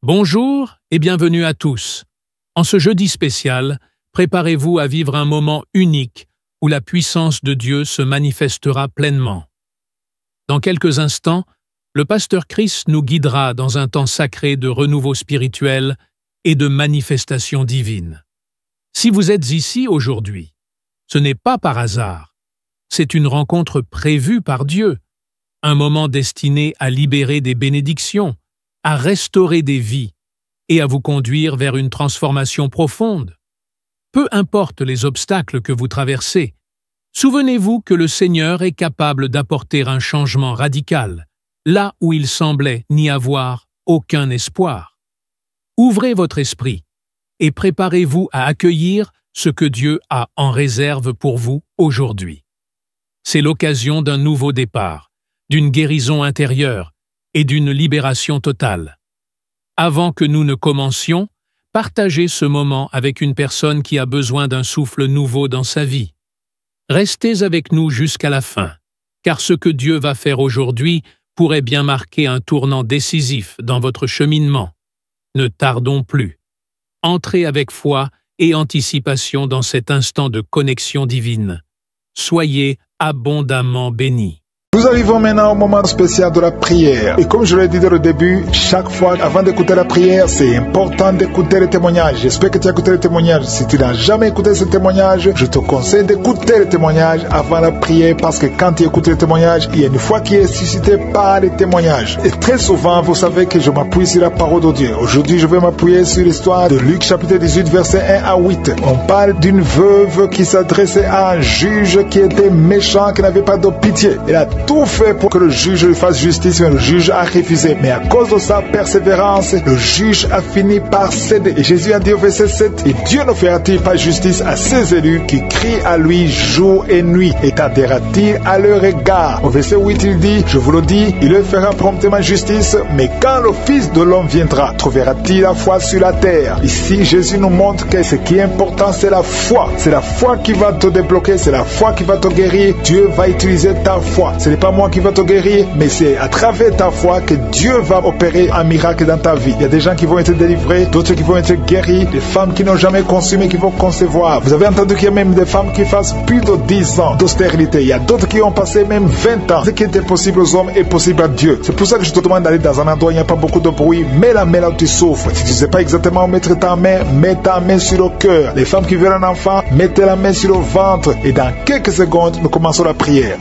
Bonjour et bienvenue à tous. En ce jeudi spécial, préparez-vous à vivre un moment unique où la puissance de Dieu se manifestera pleinement. Dans quelques instants, le pasteur Chris nous guidera dans un temps sacré de renouveau spirituel et de manifestation divine. Si vous êtes ici aujourd'hui, ce n'est pas par hasard. C'est une rencontre prévue par Dieu, un moment destiné à libérer des bénédictions, à restaurer des vies et à vous conduire vers une transformation profonde. Peu importe les obstacles que vous traversez, souvenez-vous que le Seigneur est capable d'apporter un changement radical, là où il semblait n'y avoir aucun espoir. Ouvrez votre esprit et préparez-vous à accueillir ce que Dieu a en réserve pour vous aujourd'hui. C'est l'occasion d'un nouveau départ, d'une guérison intérieure et d'une libération totale. Avant que nous ne commencions, partagez ce moment avec une personne qui a besoin d'un souffle nouveau dans sa vie. Restez avec nous jusqu'à la fin, car ce que Dieu va faire aujourd'hui pourrait bien marquer un tournant décisif dans votre cheminement. Ne tardons plus. Entrez avec foi et anticipation dans cet instant de connexion divine. Soyez abondamment bénis. Nous arrivons maintenant au moment spécial de la prière. Et comme je l'ai dit dès le début, chaque fois, avant d'écouter la prière, c'est important d'écouter les témoignages. J'espère que tu as écouté les témoignages. Si tu n'as jamais écouté ces témoignages, je te conseille d'écouter les témoignages avant la prière, parce que quand tu écoutes les témoignages, il y a une foi qui est suscitée par les témoignages. Et très souvent, vous savez que je m'appuie sur la parole de Dieu. Aujourd'hui, je vais m'appuyer sur l'histoire de Luc chapitre 18, versets 1 à 8. On parle d'une veuve qui s'adressait à un juge qui était méchant, qui n'avait pas de pitié. Elle a tout fait pour que le juge lui fasse justice, mais le juge a refusé. Mais à cause de sa persévérance, le juge a fini par céder. Et Jésus a dit au verset 7, « Et Dieu ne fera-t-il pas justice à ses élus qui crient à lui jour et nuit, et tardera-t-il à leur égard ?» Au verset 8, il dit, « Je vous le dis, il leur fera promptement justice, mais quand le Fils de l'homme viendra, trouvera-t-il la foi sur la terre ?» Ici, Jésus nous montre que ce qui est important, c'est la foi. C'est la foi qui va te débloquer, c'est la foi qui va te guérir. Dieu va utiliser ta foi. Ce n'est pas moi qui va te guérir, mais c'est à travers ta foi que Dieu va opérer un miracle dans ta vie. Il y a des gens qui vont être délivrés, d'autres qui vont être guéris, des femmes qui n'ont jamais conçu mais qui vont concevoir. Vous avez entendu qu'il y a même des femmes qui fassent plus de 10 ans d'austérité. Il y a d'autres qui ont passé même 20 ans. Ce qui était possible aux hommes est possible à Dieu. C'est pour ça que je te demande d'aller dans un endroit où il n'y a pas beaucoup de bruit. Mets la main là où tu souffres. Si tu ne sais pas exactement où mettre ta main, mets ta main sur le cœur. Les femmes qui veulent un enfant, mettez la main sur le ventre. Et dans quelques secondes, nous commençons la prière.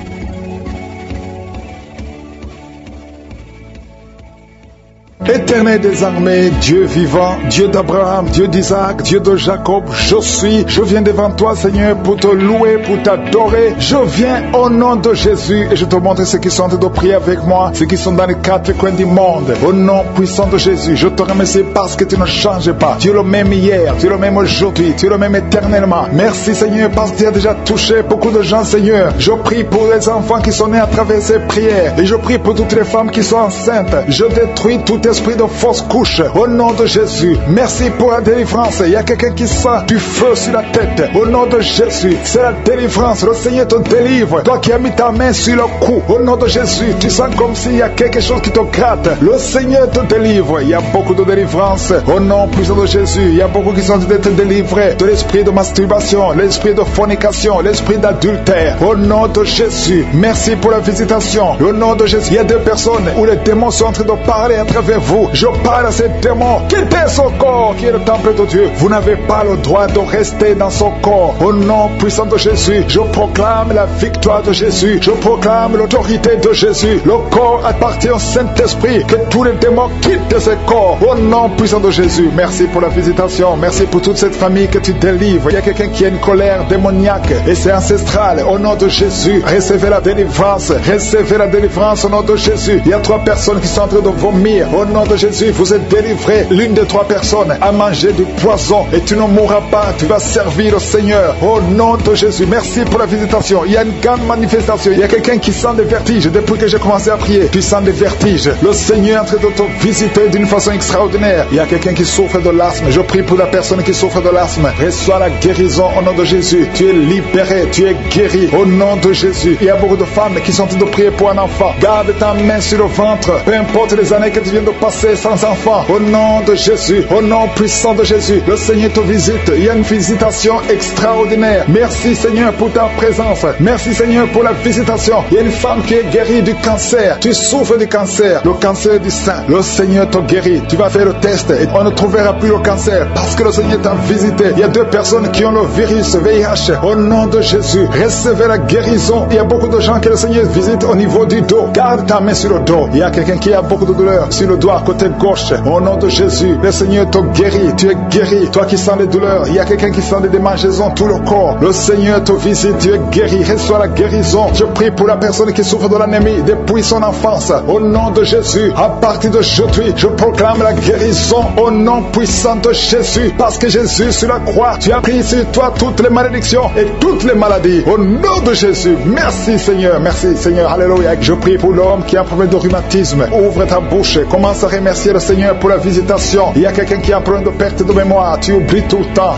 Éternel des armées, Dieu vivant, Dieu d'Abraham, Dieu d'Isaac, Dieu de Jacob, je viens devant toi, Seigneur, pour te louer, pour t'adorer. Je viens au nom de Jésus et je te montre ceux qui sont en train de prier avec moi, ceux qui sont dans les quatre coins du monde. Au nom puissant de Jésus, je te remercie parce que tu ne changes pas. Tu es le même hier, tu es le même aujourd'hui, tu es le même éternellement. Merci, Seigneur, parce que tu as déjà touché beaucoup de gens, Seigneur. Je prie pour les enfants qui sont nés à travers ces prières et je prie pour toutes les femmes qui sont enceintes. Je détruis tout esprit de fausse couche au nom de Jésus. Merci pour la délivrance. Il y a quelqu'un qui sent du feu sur la tête au nom de Jésus. C'est la délivrance. Le Seigneur te délivre. Toi qui as mis ta main sur le cou au nom de Jésus, tu sens comme s'il y a quelque chose qui te gratte. Le Seigneur te délivre. Il y a beaucoup de délivrance au nom puissant de Jésus. Il y a beaucoup qui sont d'être délivrés de l'esprit de masturbation, l'esprit de fornication, l'esprit d'adultère au nom de Jésus. Merci pour la visitation au nom de Jésus. Il y a deux personnes où les démons sont en train de parler à travers vous. Je parle à ces démons. Quittez son corps qui est le temple de Dieu. Vous n'avez pas le droit de rester dans son corps. Au nom puissant de Jésus, je proclame la victoire de Jésus. Je proclame l'autorité de Jésus. Le corps appartient au Saint-Esprit. Que tous les démons quittent ce corps. Au nom puissant de Jésus. Merci pour la visitation. Merci pour toute cette famille que tu délivres. Il y a quelqu'un qui a une colère démoniaque et c'est ancestral. Au nom de Jésus, recevez la délivrance. Recevez la délivrance au nom de Jésus. Il y a 3 personnes qui sont en train de vomir. Au nom de Jésus, vous êtes délivré. L'une des 3 personnes a mangé du poison et tu ne mourras pas. Tu vas servir le Seigneur. Au nom de Jésus, merci pour la visitation. Il y a une grande manifestation. Il y a quelqu'un qui sent des vertiges. Depuis que j'ai commencé à prier, tu sens des vertiges. Le Seigneur est en train de te visiter d'une façon extraordinaire. Il y a quelqu'un qui souffre de l'asthme. Je prie pour la personne qui souffre de l'asthme. Reçois la guérison au nom de Jésus. Tu es libéré, tu es guéri au nom de Jésus. Il y a beaucoup de femmes qui sont en train de prier pour un enfant. Garde ta main sur le ventre. Peu importe les années que tu viens de passé sans enfant. Au nom de Jésus, au nom puissant de Jésus, le Seigneur te visite. Il y a une visitation extraordinaire. Merci Seigneur pour ta présence. Merci Seigneur pour la visitation. Il y a une femme qui est guérie du cancer. Tu souffres du cancer, le cancer du sein. Le Seigneur te guérit. Tu vas faire le test et on ne trouvera plus le cancer parce que le Seigneur t'a visité. Il y a 2 personnes qui ont le virus VIH. Au nom de Jésus, recevez la guérison. Il y a beaucoup de gens que le Seigneur visite au niveau du dos. Garde ta main sur le dos. Il y a quelqu'un qui a beaucoup de douleur sur le doigt côté gauche. Au nom de Jésus, le Seigneur te guérit. Tu es guéri. Toi qui sens les douleurs, il y a quelqu'un qui sent des démangeaisons tout le corps. Le Seigneur te visite. Tu es guéri. Reçois la guérison. Je prie pour la personne qui souffre de l'anémie depuis son enfance. Au nom de Jésus, à partir d'aujourd'hui, je proclame la guérison au nom puissant de Jésus. Parce que Jésus sur la croix, tu as pris sur toi toutes les malédictions et toutes les maladies. Au nom de Jésus, merci Seigneur. Merci Seigneur. Alléluia. Je prie pour l'homme qui a un problème de rhumatisme. Ouvre ta bouche. Commence à remercier le Seigneur pour la visitation. Il y a quelqu'un qui a un problème de perte de mémoire. Tu oublies tout le temps,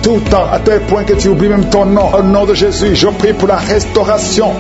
à tel point que tu oublies même ton nom. Au nom de Jésus, je prie pour la restauration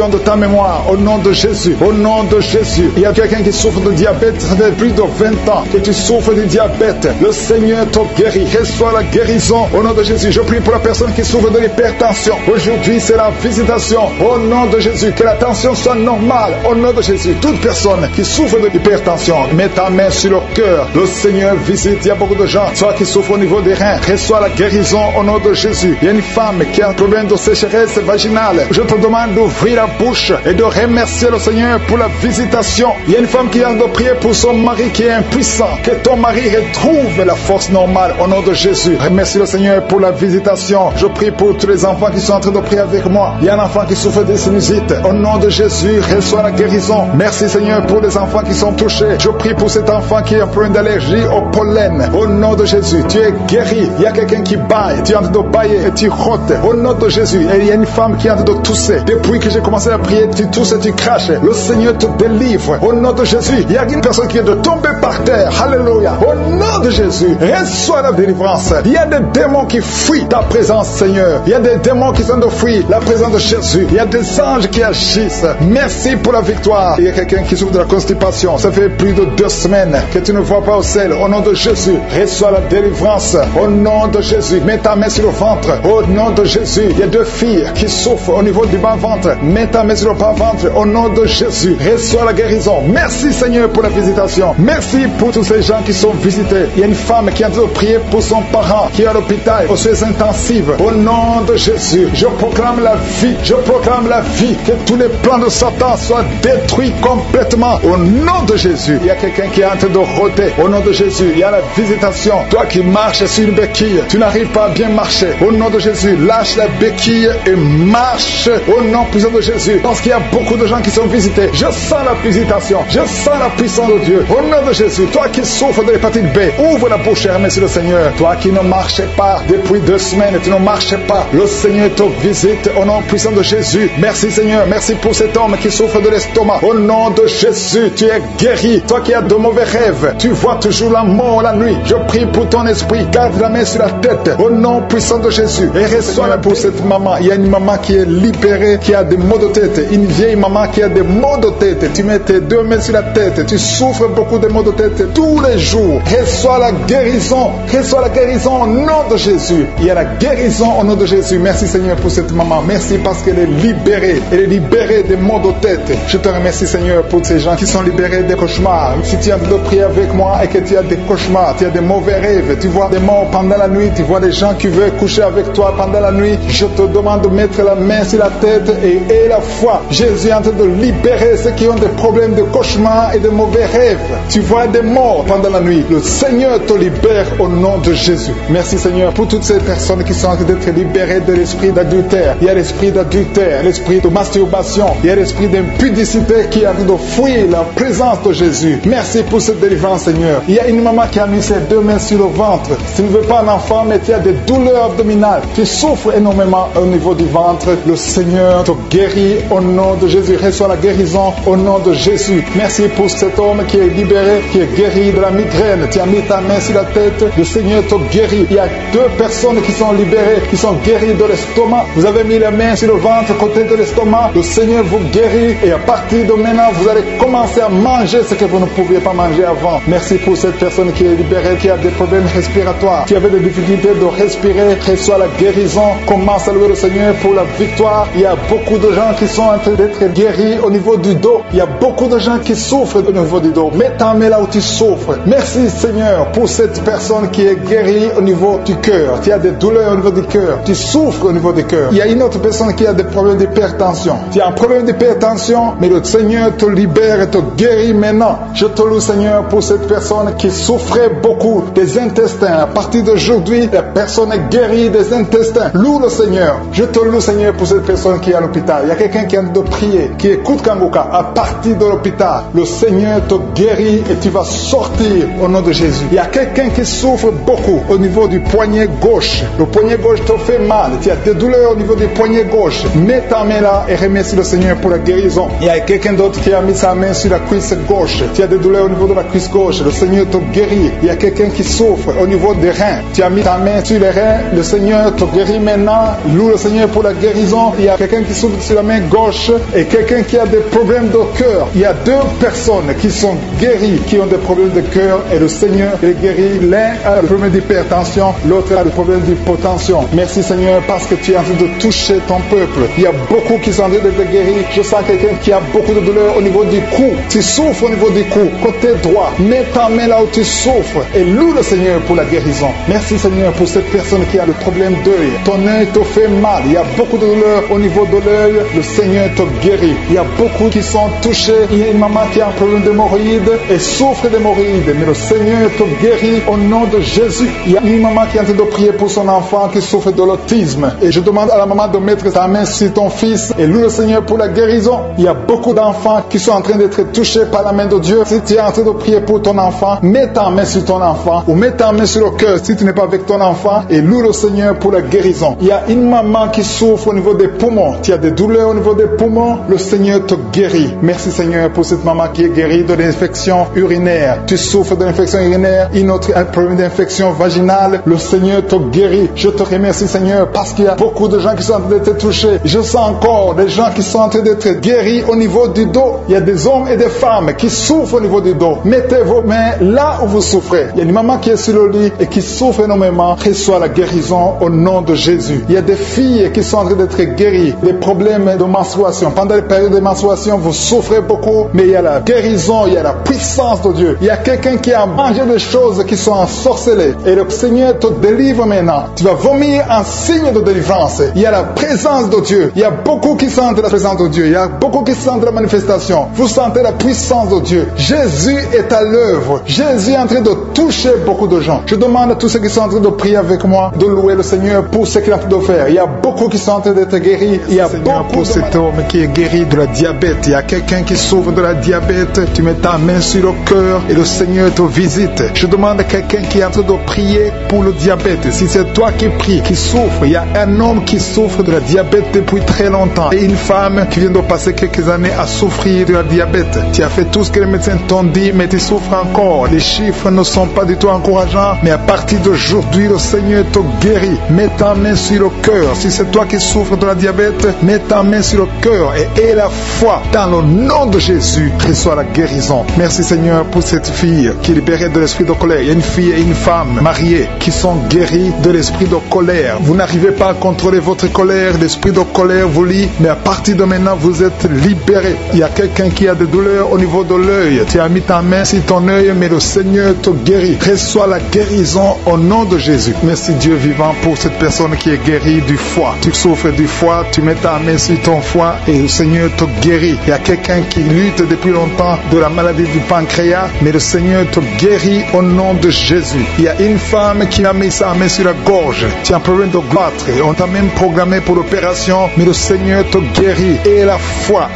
de ta mémoire. Au nom de Jésus, au nom de Jésus. Il y a quelqu'un qui souffre de diabète, ça fait plus de 20 ans que tu souffres du diabète. Le Seigneur te guérit. Reçois la guérison. Au nom de Jésus, je prie pour la personne qui souffre de l'hypertension. Aujourd'hui, c'est la visitation. Au nom de Jésus, que la tension soit normale. Au nom de Jésus, toute personne qui souffre de l'hypertension, mets ta main sur le cœur. Le Seigneur visite. Il y a beaucoup de gens, soit qui souffrent au niveau des reins. Reçois la guérison au nom de Jésus. Il y a une femme qui a un problème de sécheresse vaginale. Je te demande d'ouvrir la bouche et de remercier le Seigneur pour la visitation. Il y a une femme qui a de prier pour son mari qui est impuissant. Que ton mari retrouve la force normale au nom de Jésus. Remercie le Seigneur pour la visitation. Je prie pour tous les enfants qui sont en train de prier avec moi. Il y a un enfant qui souffre de sinusite. Au nom de Jésus, reçois la guérison. Merci Seigneur pour les enfants qui sont touchés. Je prie pour cet enfant qui a un problème d'allergie au pollen. Au nom de Jésus, tu es guéri. Il y a quelqu'un qui baille. Tu es en train de bailler et tu rotes. Au nom de Jésus. Et il y a une femme qui est en train de tousser. Depuis que j'ai commencé à prier, tu tousses et tu craches. Le Seigneur te délivre. Au nom de Jésus. Il y a une personne qui vient de tomber par terre. Alléluia. Au nom de Jésus, reçois la délivrance. Il y a des démons qui fuient ta présence, Seigneur. Il y a des démons qui sont de fuir la présence de Jésus. Il y a des anges qui agissent. Merci pour la victoire. Il y a quelqu'un qui souffre de la constipation. Ça fait plus de 2 semaines que tu ne vois pas au ciel. Au nom de Jésus, reçois la délivrance. Au nom de Jésus, mets ta main sur le ventre. Au nom de Jésus, il y a 2 filles qui souffrent au niveau du bas-ventre. Mets ta main sur le bas-ventre. Au nom de Jésus, reçois la guérison. Merci Seigneur pour la visitation. Merci pour tous ces gens qui sont visités. Il y a une femme qui est en train de prier pour son parent qui est à l'hôpital aux soins intensifs. Au nom de Jésus, je proclame la vie. Je proclame la vie. Que tous les plans de Satan soient détruits complètement. Au nom de Jésus, il y a quelqu'un qui est en train de rôder. Au nom de Jésus, il y a la visitation. Toi qui marches sur une béquille, tu n'arrives pas à bien marcher. Au nom de Jésus, lâche la béquille et marche. Au nom puissant de Jésus. Parce qu'il y a beaucoup de gens qui sont visités. Je sens la visitation. Je sens la puissance de Dieu. Au nom de Jésus, toi qui souffres de l'hépatite B, ouvre la bouche et remercie le Seigneur. Toi qui ne marchais pas depuis 2 semaines, tu ne marchais pas. Le Seigneur te visite au nom puissant de Jésus. Merci Seigneur. Merci pour cet homme qui souffre de l'estomac. Au nom de Jésus, tu es guéri. Toi qui as de mauvais rêves, tu vois toujours la mort la nuit. Je prie pour ton esprit. Garde la main sur la tête. Au nom puissant de Jésus. Et reçois pour cette maman. Il y a une maman qui est libérée, qui a des maux de tête. Une vieille maman qui a des maux de tête. Tu mets tes 2 mains sur la tête. Tu souffres beaucoup de maux de tête tous les jours. Reçois la guérison. Reçois la guérison au nom de Jésus. Il y a la guérison au nom de Jésus. Merci Seigneur pour cette maman. Merci parce qu'elle est libérée. Elle est libérée des maux de tête. Je te remercie Seigneur pour ces gens qui sont libérés des cauchemars. Si tu as de prier avec moi et que tu as des cauchemars, tu as des mauvais rêves, tu vois des morts pendant la nuit, tu vois des gens qui veulent coucher avec toi pendant la nuit, je te demande de mettre la main sur la tête et la foi. Jésus est en train de libérer ceux qui ont des problèmes de cauchemars et de mauvais rêves. Tu vois des morts pendant la nuit. Le Seigneur te libère au nom de Jésus. Merci Seigneur pour toutes ces personnes qui sont en train d'être libérées de l'esprit d'adultère. Il y a l'esprit d'adultère, l'esprit de masturbation, il y a l'esprit d'impudicité qui est en train de fuir la présence de Jésus. Merci pour cette délivrance Seigneur. Il y a une maman qui a mis ses 2 mains sur le ventre. Tu ne veux pas un enfant mais tu as des douleurs abdominales. Tu souffres énormément au niveau du ventre. Le Seigneur te guérit au nom de Jésus. Reçois la guérison au nom de Jésus. Merci pour cet homme qui est libéré, qui est guéri de la migraine. Tu as mis ta main sur la tête. Le Seigneur te guérit. Il y a 2 personnes qui sont libérées, qui sont guéries de l'estomac. Vous avez mis la main sur le ventre, côté de l'estomac. Le Seigneur vous guérit et à partir de maintenant, vous allez commencer à manger ce que vous ne pouviez pouvait pas manger avant. Merci pour cette personne qui est libérée, qui a des problèmes respiratoires, qui avait des difficultés de respirer. Reçois la guérison. Commence à louer le Seigneur pour la victoire. Il y a beaucoup de gens qui sont en train d'être guéris au niveau du dos. Il y a beaucoup de gens qui souffrent au niveau du dos. Mets ta main là où tu souffres. Merci Seigneur pour cette personne qui est guérie au niveau du cœur. Tu as des douleurs au niveau du cœur. Tu souffres au niveau du cœur. Il y a une autre personne qui a des problèmes d'hypertension. Tu as un problème d'hypertension, mais le Seigneur te libère et te guérit maintenant. Je te loue Seigneur pour cette personne qui souffrait beaucoup des intestins. À partir d'aujourd'hui, la personne est guérie des intestins. Loue le Seigneur. Je te loue Seigneur pour cette personne qui est à l'hôpital. Il y a quelqu'un qui est en train de prier, qui écoute Kangoka. À partir de l'hôpital, le Seigneur te guérit et tu vas sortir au nom de Jésus. Il y a quelqu'un qui souffre beaucoup au niveau du poignet gauche. Le poignet gauche te fait mal. Tu as des douleurs au niveau du poignet gauche. Mets ta main là et remercie le Seigneur pour la guérison. Il y a quelqu'un d'autre qui a mis sa main sur la cuisse gauche. Tu as des douleurs au niveau de la cuisse gauche. Le Seigneur te guérit. Il y a quelqu'un qui souffre au niveau des reins. Tu as mis ta main sur les reins. Le Seigneur te guérit maintenant. Loue le Seigneur pour la guérison. Il y a quelqu'un qui souffre sur la main gauche et quelqu'un qui a des problèmes de cœur. Il y a deux personnes qui sont guéries, qui ont des problèmes de cœur et le Seigneur les guérit. L'un a le problème d'hypertension, l'autre a le problème d'hypotension. Merci Seigneur parce que tu es en train de toucher ton peuple. Il y a beaucoup qui sont en train d'être guéris. Je sens quelqu'un qui a beaucoup de douleur au niveau du cou. Tu souffres au niveau du cou, côté droit. Mets ta main là où tu souffres et loue le Seigneur pour la guérison. Merci Seigneur pour cette personne qui a le problème d'œil. Ton œil te fait mal. Il y a beaucoup de douleur au niveau de l'œil. Le Seigneur te guérit. Il y a beaucoup qui sont touchés. Il y a une maman qui a un problème d'hémorroïdes et souffre d'hémorroïdes. Mais le Seigneur te guérit au nom de Jésus. Il y a une maman qui est en train de prier pour son enfant qui souffre de l'autisme. Et je demande à la maman de mettre sa main sur ton fils et loue le Seigneur pour la guérison. Il y a beaucoup d'enfants qui sont en train d'être touchés par la main de Dieu. Si tu es en train de prier pour ton enfant, mets ta main sur ton enfant ou mets ta main sur le cœur si tu n'es pas avec ton enfant et loue le Seigneur pour la guérison. Il y a une maman qui souffre au niveau des poumons. Tu as des douleurs au niveau des poumons. Le Seigneur te guérit. Merci Seigneur pour cette maman qui est guérie de l'infection urinaire. Tu souffres de l'infection urinaire, une autre un problème d'infection vaginale. Le Seigneur te guérit. Je te remercie Seigneur parce qu'il y a beaucoup de gens qui sont en train d'être touchés. Je sens encore des gens qui sont en train d'être guéris au niveau du dos. Il y a des hommes et des femmes qui souffrent au niveau du dos. Mettez vos mains là où vous souffrez. Il y a une maman qui est sur le lit et qui souffre énormément. Reçois la guérison au nom de Jésus. Il y a des filles qui sont en train d'être guéries des problèmes de menstruation. Pendant les périodes de menstruation, vous souffrez beaucoup, mais il y a la guérison, il y a la puissance de Dieu. Il y a quelqu'un qui a mangé des choses qui sont ensorcelées et le Seigneur te délivre maintenant. Tu vas vomir un signe de délivrance. Il y a la présence de Dieu. Il y a beaucoup qui sentent la présence de Dieu. Il y a beaucoup qui sentent la manifestation. Vous sentez la puissance de Dieu. Jésus est à l'œuvre. Jésus est en train de toucher beaucoup de gens. Je demande à tous ceux qui sont en train de prier avec moi de louer le Seigneur pour ce qu'il est en train de faire. Il y a beaucoup qui sont en train d'être guéris. Il y a Seigneur, beaucoup pour cet homme qui est guéri de la diabète. Il y a quelqu'un qui souffre de la diabète. Tu mets ta main sur le cœur et le Seigneur te visite. Je demande à quelqu'un qui est en train de prier pour le diabète. Si c'est toi qui pries, qui souffre, il y a un homme qui souffre de la diabète depuis très longtemps et une femme qui vient de passer quelques années à souffrir de la diabète. Tu as fait tout ce que les médecins t'ont dit, mais tu souffres encore. Les chiffres ne sont pas du tout encourageants, mais à partir d'aujourd'hui, le Seigneur te guérit. Mets ta main sur le cœur. Si c'est toi qui souffres de la diabète, mets ta main sur le cœur et aie la foi. Dans le nom de Jésus, reçois la guérison. Merci Seigneur pour cette fille qui est libérée de l'esprit de colère. Il y a une fille et une femme mariées qui sont guéries de l'esprit de colère. Vous n'arrivez pas à contrôler votre colère. L'esprit de colère vous lie, mais à partir de maintenant, vous êtes libérés. Il y a quelqu'un qui a des douleurs au niveau de l'œil. Tu as mis ta main sur ton œil, mais le Seigneur te guérit. Reçois la guérison au nom de Jésus. Merci Dieu vivant pour cette personne qui est guérie du foie. Tu souffres du foie, tu mets ta main sur ton foie et le Seigneur te guérit. Il y a quelqu'un qui lutte depuis longtemps de la maladie du pancréas, mais le Seigneur te guérit au nom de Jésus. Il y a une femme qui a mis sa main sur la gorge. Tu as un problème de goitre. On t'a même programmé pour l'opération, mais le Seigneur te guérit. Et la foi,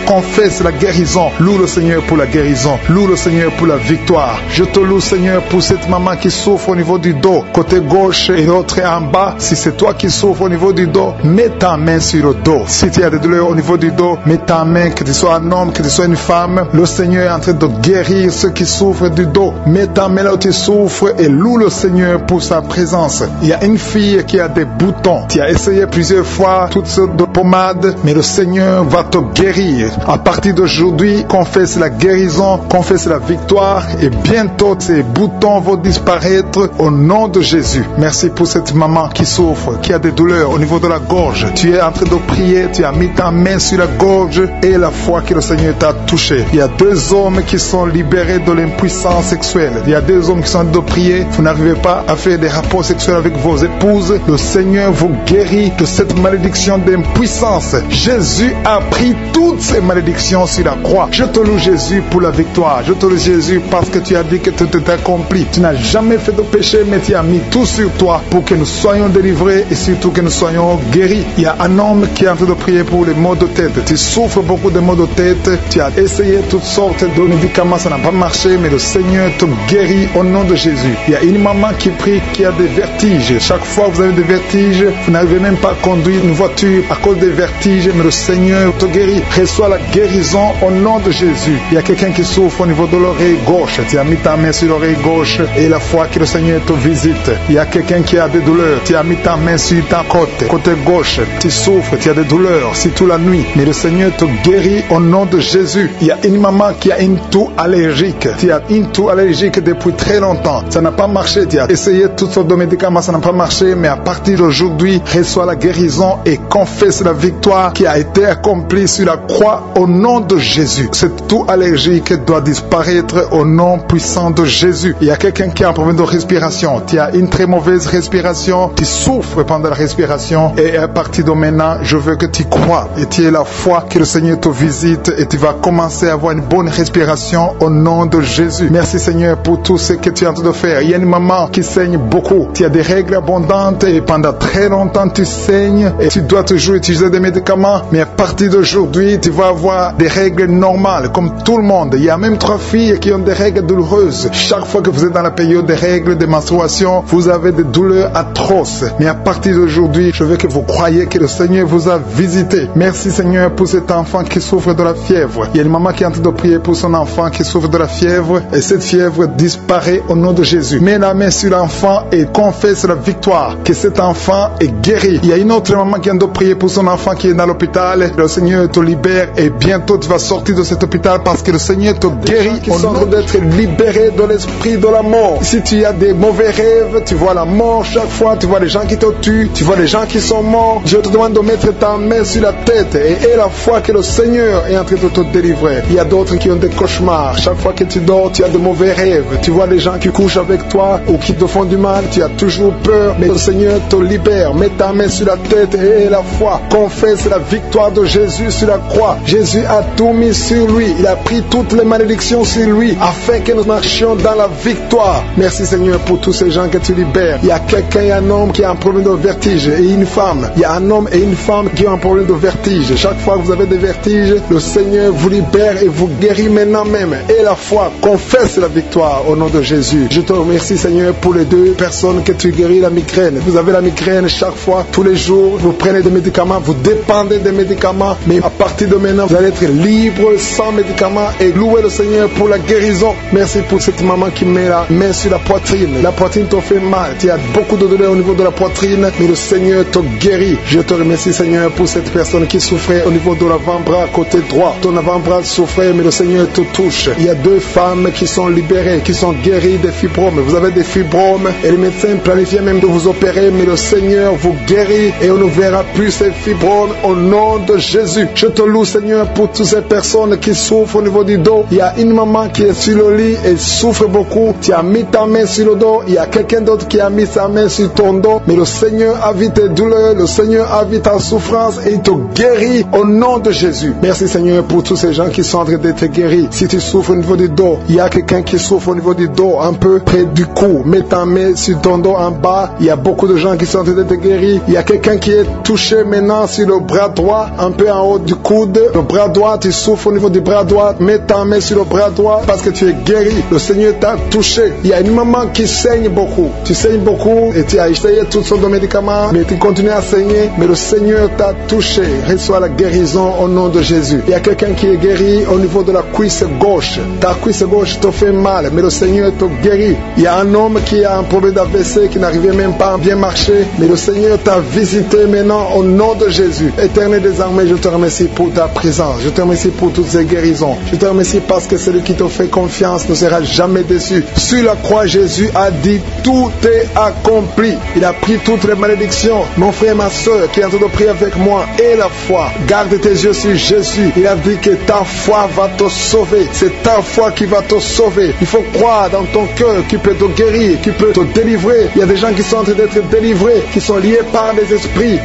confesse la guérison. Loue le Seigneur pour la guérison. Loue le Seigneur pour la victoire. Je te loue Seigneur pour cette maman qui souffre au niveau du dos, côté gauche et l'autre en bas. Si c'est toi qui souffres au niveau du dos, mets ta main sur le dos. Si tu as des douleurs au niveau du dos, mets ta main, que tu sois un homme, que tu sois une femme. Le Seigneur est en train de guérir ceux qui souffrent du dos. Mets ta main là où tu souffres et loue le Seigneur pour sa présence. Il y a une fille qui a des boutons. Tu as essayé plusieurs fois toutes sortes de pommades, mais le Seigneur va te guérir. À partir d'aujourd'hui, confesse la guérison guérison, confesse la victoire et bientôt ces boutons vont disparaître au nom de Jésus. Merci pour cette maman qui souffre, qui a des douleurs au niveau de la gorge. Tu es en train de prier, tu as mis ta main sur la gorge et la foi que le Seigneur t'a touché. Il y a 2 hommes qui sont libérés de l'impuissance sexuelle. Il y a 2 hommes qui sont en train de prier. Vous n'arrivez pas à faire des rapports sexuels avec vos épouses. Le Seigneur vous guérit de cette malédiction d'impuissance. Jésus a pris toutes ces malédictions sur la croix. Je te loue Jésus pour la victoire. Je te loue Jésus parce que tu as dit que tout est accompli. Tu n'as jamais fait de péché, mais tu as mis tout sur toi pour que nous soyons délivrés et surtout que nous soyons guéris. Il y a un homme qui est en train de prier pour les maux de tête. Tu souffres beaucoup de maux de tête. Tu as essayé toutes sortes de médicaments, ça n'a pas marché, mais le Seigneur te guérit au nom de Jésus. Il y a une maman qui prie qui a des vertiges. Chaque fois que vous avez des vertiges, vous n'arrivez même pas à conduire une voiture à cause des vertiges, mais le Seigneur te guérit. Reçois la guérison au nom de Jésus. Il y a quelqu'un qui souffre au niveau de l'oreille gauche. Tu as mis ta main sur l'oreille gauche et la foi que le Seigneur te visite. Il y a quelqu'un qui a des douleurs. Tu as mis ta main sur ta côté gauche. Tu souffres, tu as des douleurs, surtout la nuit. Mais le Seigneur te guérit au nom de Jésus. Il y a une maman qui a une toux allergique. Tu as une toux allergique depuis très longtemps. Ça n'a pas marché. Tu as essayé toutes sortes de médicaments, ça n'a pas marché. Mais à partir d'aujourd'hui, reçois la guérison et confesse la victoire qui a été accomplie sur la croix au nom de Jésus. Cette toux allergique doit disparaître au nom puissant de Jésus. Il y a quelqu'un qui a un problème de respiration. Tu as une très mauvaise respiration. Tu souffres pendant la respiration. Et à partir de maintenant, je veux que tu crois et tu aies la foi que le Seigneur te visite et tu vas commencer à avoir une bonne respiration au nom de Jésus. Merci Seigneur pour tout ce que tu es en train de faire. Il y a une maman qui saigne beaucoup. Tu as des règles abondantes et pendant très longtemps tu saignes et tu dois toujours utiliser des médicaments. Mais à partir d'aujourd'hui, tu vas avoir des règles normales comme tout le monde. Il y a même 3 filles qui ont des règles douloureuses. Chaque fois que vous êtes dans la période des règles de menstruation, vous avez des douleurs atroces. Mais à partir d'aujourd'hui, je veux que vous croyiez que le Seigneur vous a visité. Merci Seigneur pour cet enfant qui souffre de la fièvre. Il y a une maman qui est en train de prier pour son enfant qui souffre de la fièvre et cette fièvre disparaît au nom de Jésus. Mets la main sur l'enfant et confesse la victoire que cet enfant est guéri. Il y a une autre maman qui est en train de prier pour son enfant qui est dans l'hôpital. Le Seigneur te libère et bientôt tu vas sortir de cet hôpital parce que le Seigneur te guérit au nom d'être libéré de l'esprit de la mort. Si tu as des mauvais rêves, tu vois la mort chaque fois, tu vois les gens qui te tuent, tu vois les gens qui sont morts. Je te demande de mettre ta main sur la tête et aie la foi que le Seigneur est en train de te délivrer. Il y a d'autres qui ont des cauchemars. Chaque fois que tu dors, tu as de mauvais rêves. Tu vois les gens qui couchent avec toi ou qui te font du mal. Tu as toujours peur, mais le Seigneur te libère. Mets ta main sur la tête et aie la foi. Confesse la victoire de Jésus sur la croix. Jésus a tout mis sur lui. Il a pris toutes les malédictions sur lui afin que nous marchions dans la victoire. Merci Seigneur pour tous ces gens que tu libères. Il y a quelqu'un, il y a un homme qui a un problème de vertige et une femme. Il y a un homme et une femme qui ont un problème de vertige. Chaque fois que vous avez des vertiges, le Seigneur vous libère et vous guérit maintenant même. Et la foi, confesse la victoire au nom de Jésus. Je te remercie Seigneur pour les 2 personnes que tu guéris la migraine. Vous avez la migraine chaque fois, tous les jours, vous prenez des médicaments, vous dépendez des médicaments, mais à partir de maintenant, vous allez être libre sans médicaments et louer le Seigneur pour la guérison. Merci pour cette maman qui met la main sur la poitrine. La poitrine te fait mal, tu as beaucoup de douleur au niveau de la poitrine, mais le Seigneur te guérit. Je te remercie Seigneur pour cette personne qui souffrait au niveau de l'avant-bras côté droit. Ton avant-bras souffrait, mais le Seigneur te touche. Il y a 2 femmes qui sont libérées, qui sont guéries des fibromes. Vous avez des fibromes et les médecins planifiaient même de vous opérer, mais le Seigneur vous guérit et on ne verra plus ces fibromes au nom de Jésus. Je te loue Seigneur pour toutes ces personnes qui souffrent au niveau du dos. Il y a une maman qui est sur le lit et souffre beaucoup. Tu as mis ta main sur le dos. Il y a quelqu'un d'autre qui a mis sa main sur ton dos. Mais le Seigneur a vu tes douleurs. Le Seigneur a vu ta souffrance et il te guérit au nom de Jésus. Merci Seigneur pour tous ces gens qui sont en train d'être guéris. Si tu souffres au niveau du dos, il y a quelqu'un qui souffre au niveau du dos, un peu près du cou. Mets ta main sur ton dos en bas. Il y a beaucoup de gens qui sont en train d'être guéris. Il y a quelqu'un qui est touché maintenant sur le bras droit, un peu en haut du coude. Le bras droit, tu souffres au niveau du bras droit. Mets ta main sur le bras droit parce que tu es guéri. Le Seigneur t'a touché. Il y a une maman qui saigne beaucoup. Tu saignes beaucoup et tu as essayé toutes sortes de médicaments, mais tu continues à saigner. Mais le Seigneur t'a touché. Reçois la guérison au nom de Jésus. Il y a quelqu'un qui est guéri au niveau de la cuisse gauche. Ta cuisse gauche te fait mal, mais le Seigneur te guérit. Il y a un homme qui a un problème d'AVC qui n'arrivait même pas à bien marcher, mais le Seigneur t'a visité maintenant au nom de Jésus. Éternel des armées, je te remercie pour ta présence. Je te remercie pour toutes ces guérisons. Je te remercie remercie parce que celui qui te fait confiance ne sera jamais déçu. Sur la croix, Jésus a dit tout est accompli. Il a pris toutes les malédictions. Mon frère, ma soeur qui est en train de prier avec moi, et la foi. Garde tes yeux sur Jésus. Il a dit que ta foi va te sauver. C'est ta foi qui va te sauver. Il faut croire dans ton cœur qui peut te guérir, qui peut te délivrer. Il y a des gens qui sont en train d'être délivrés, qui sont liés par des esprits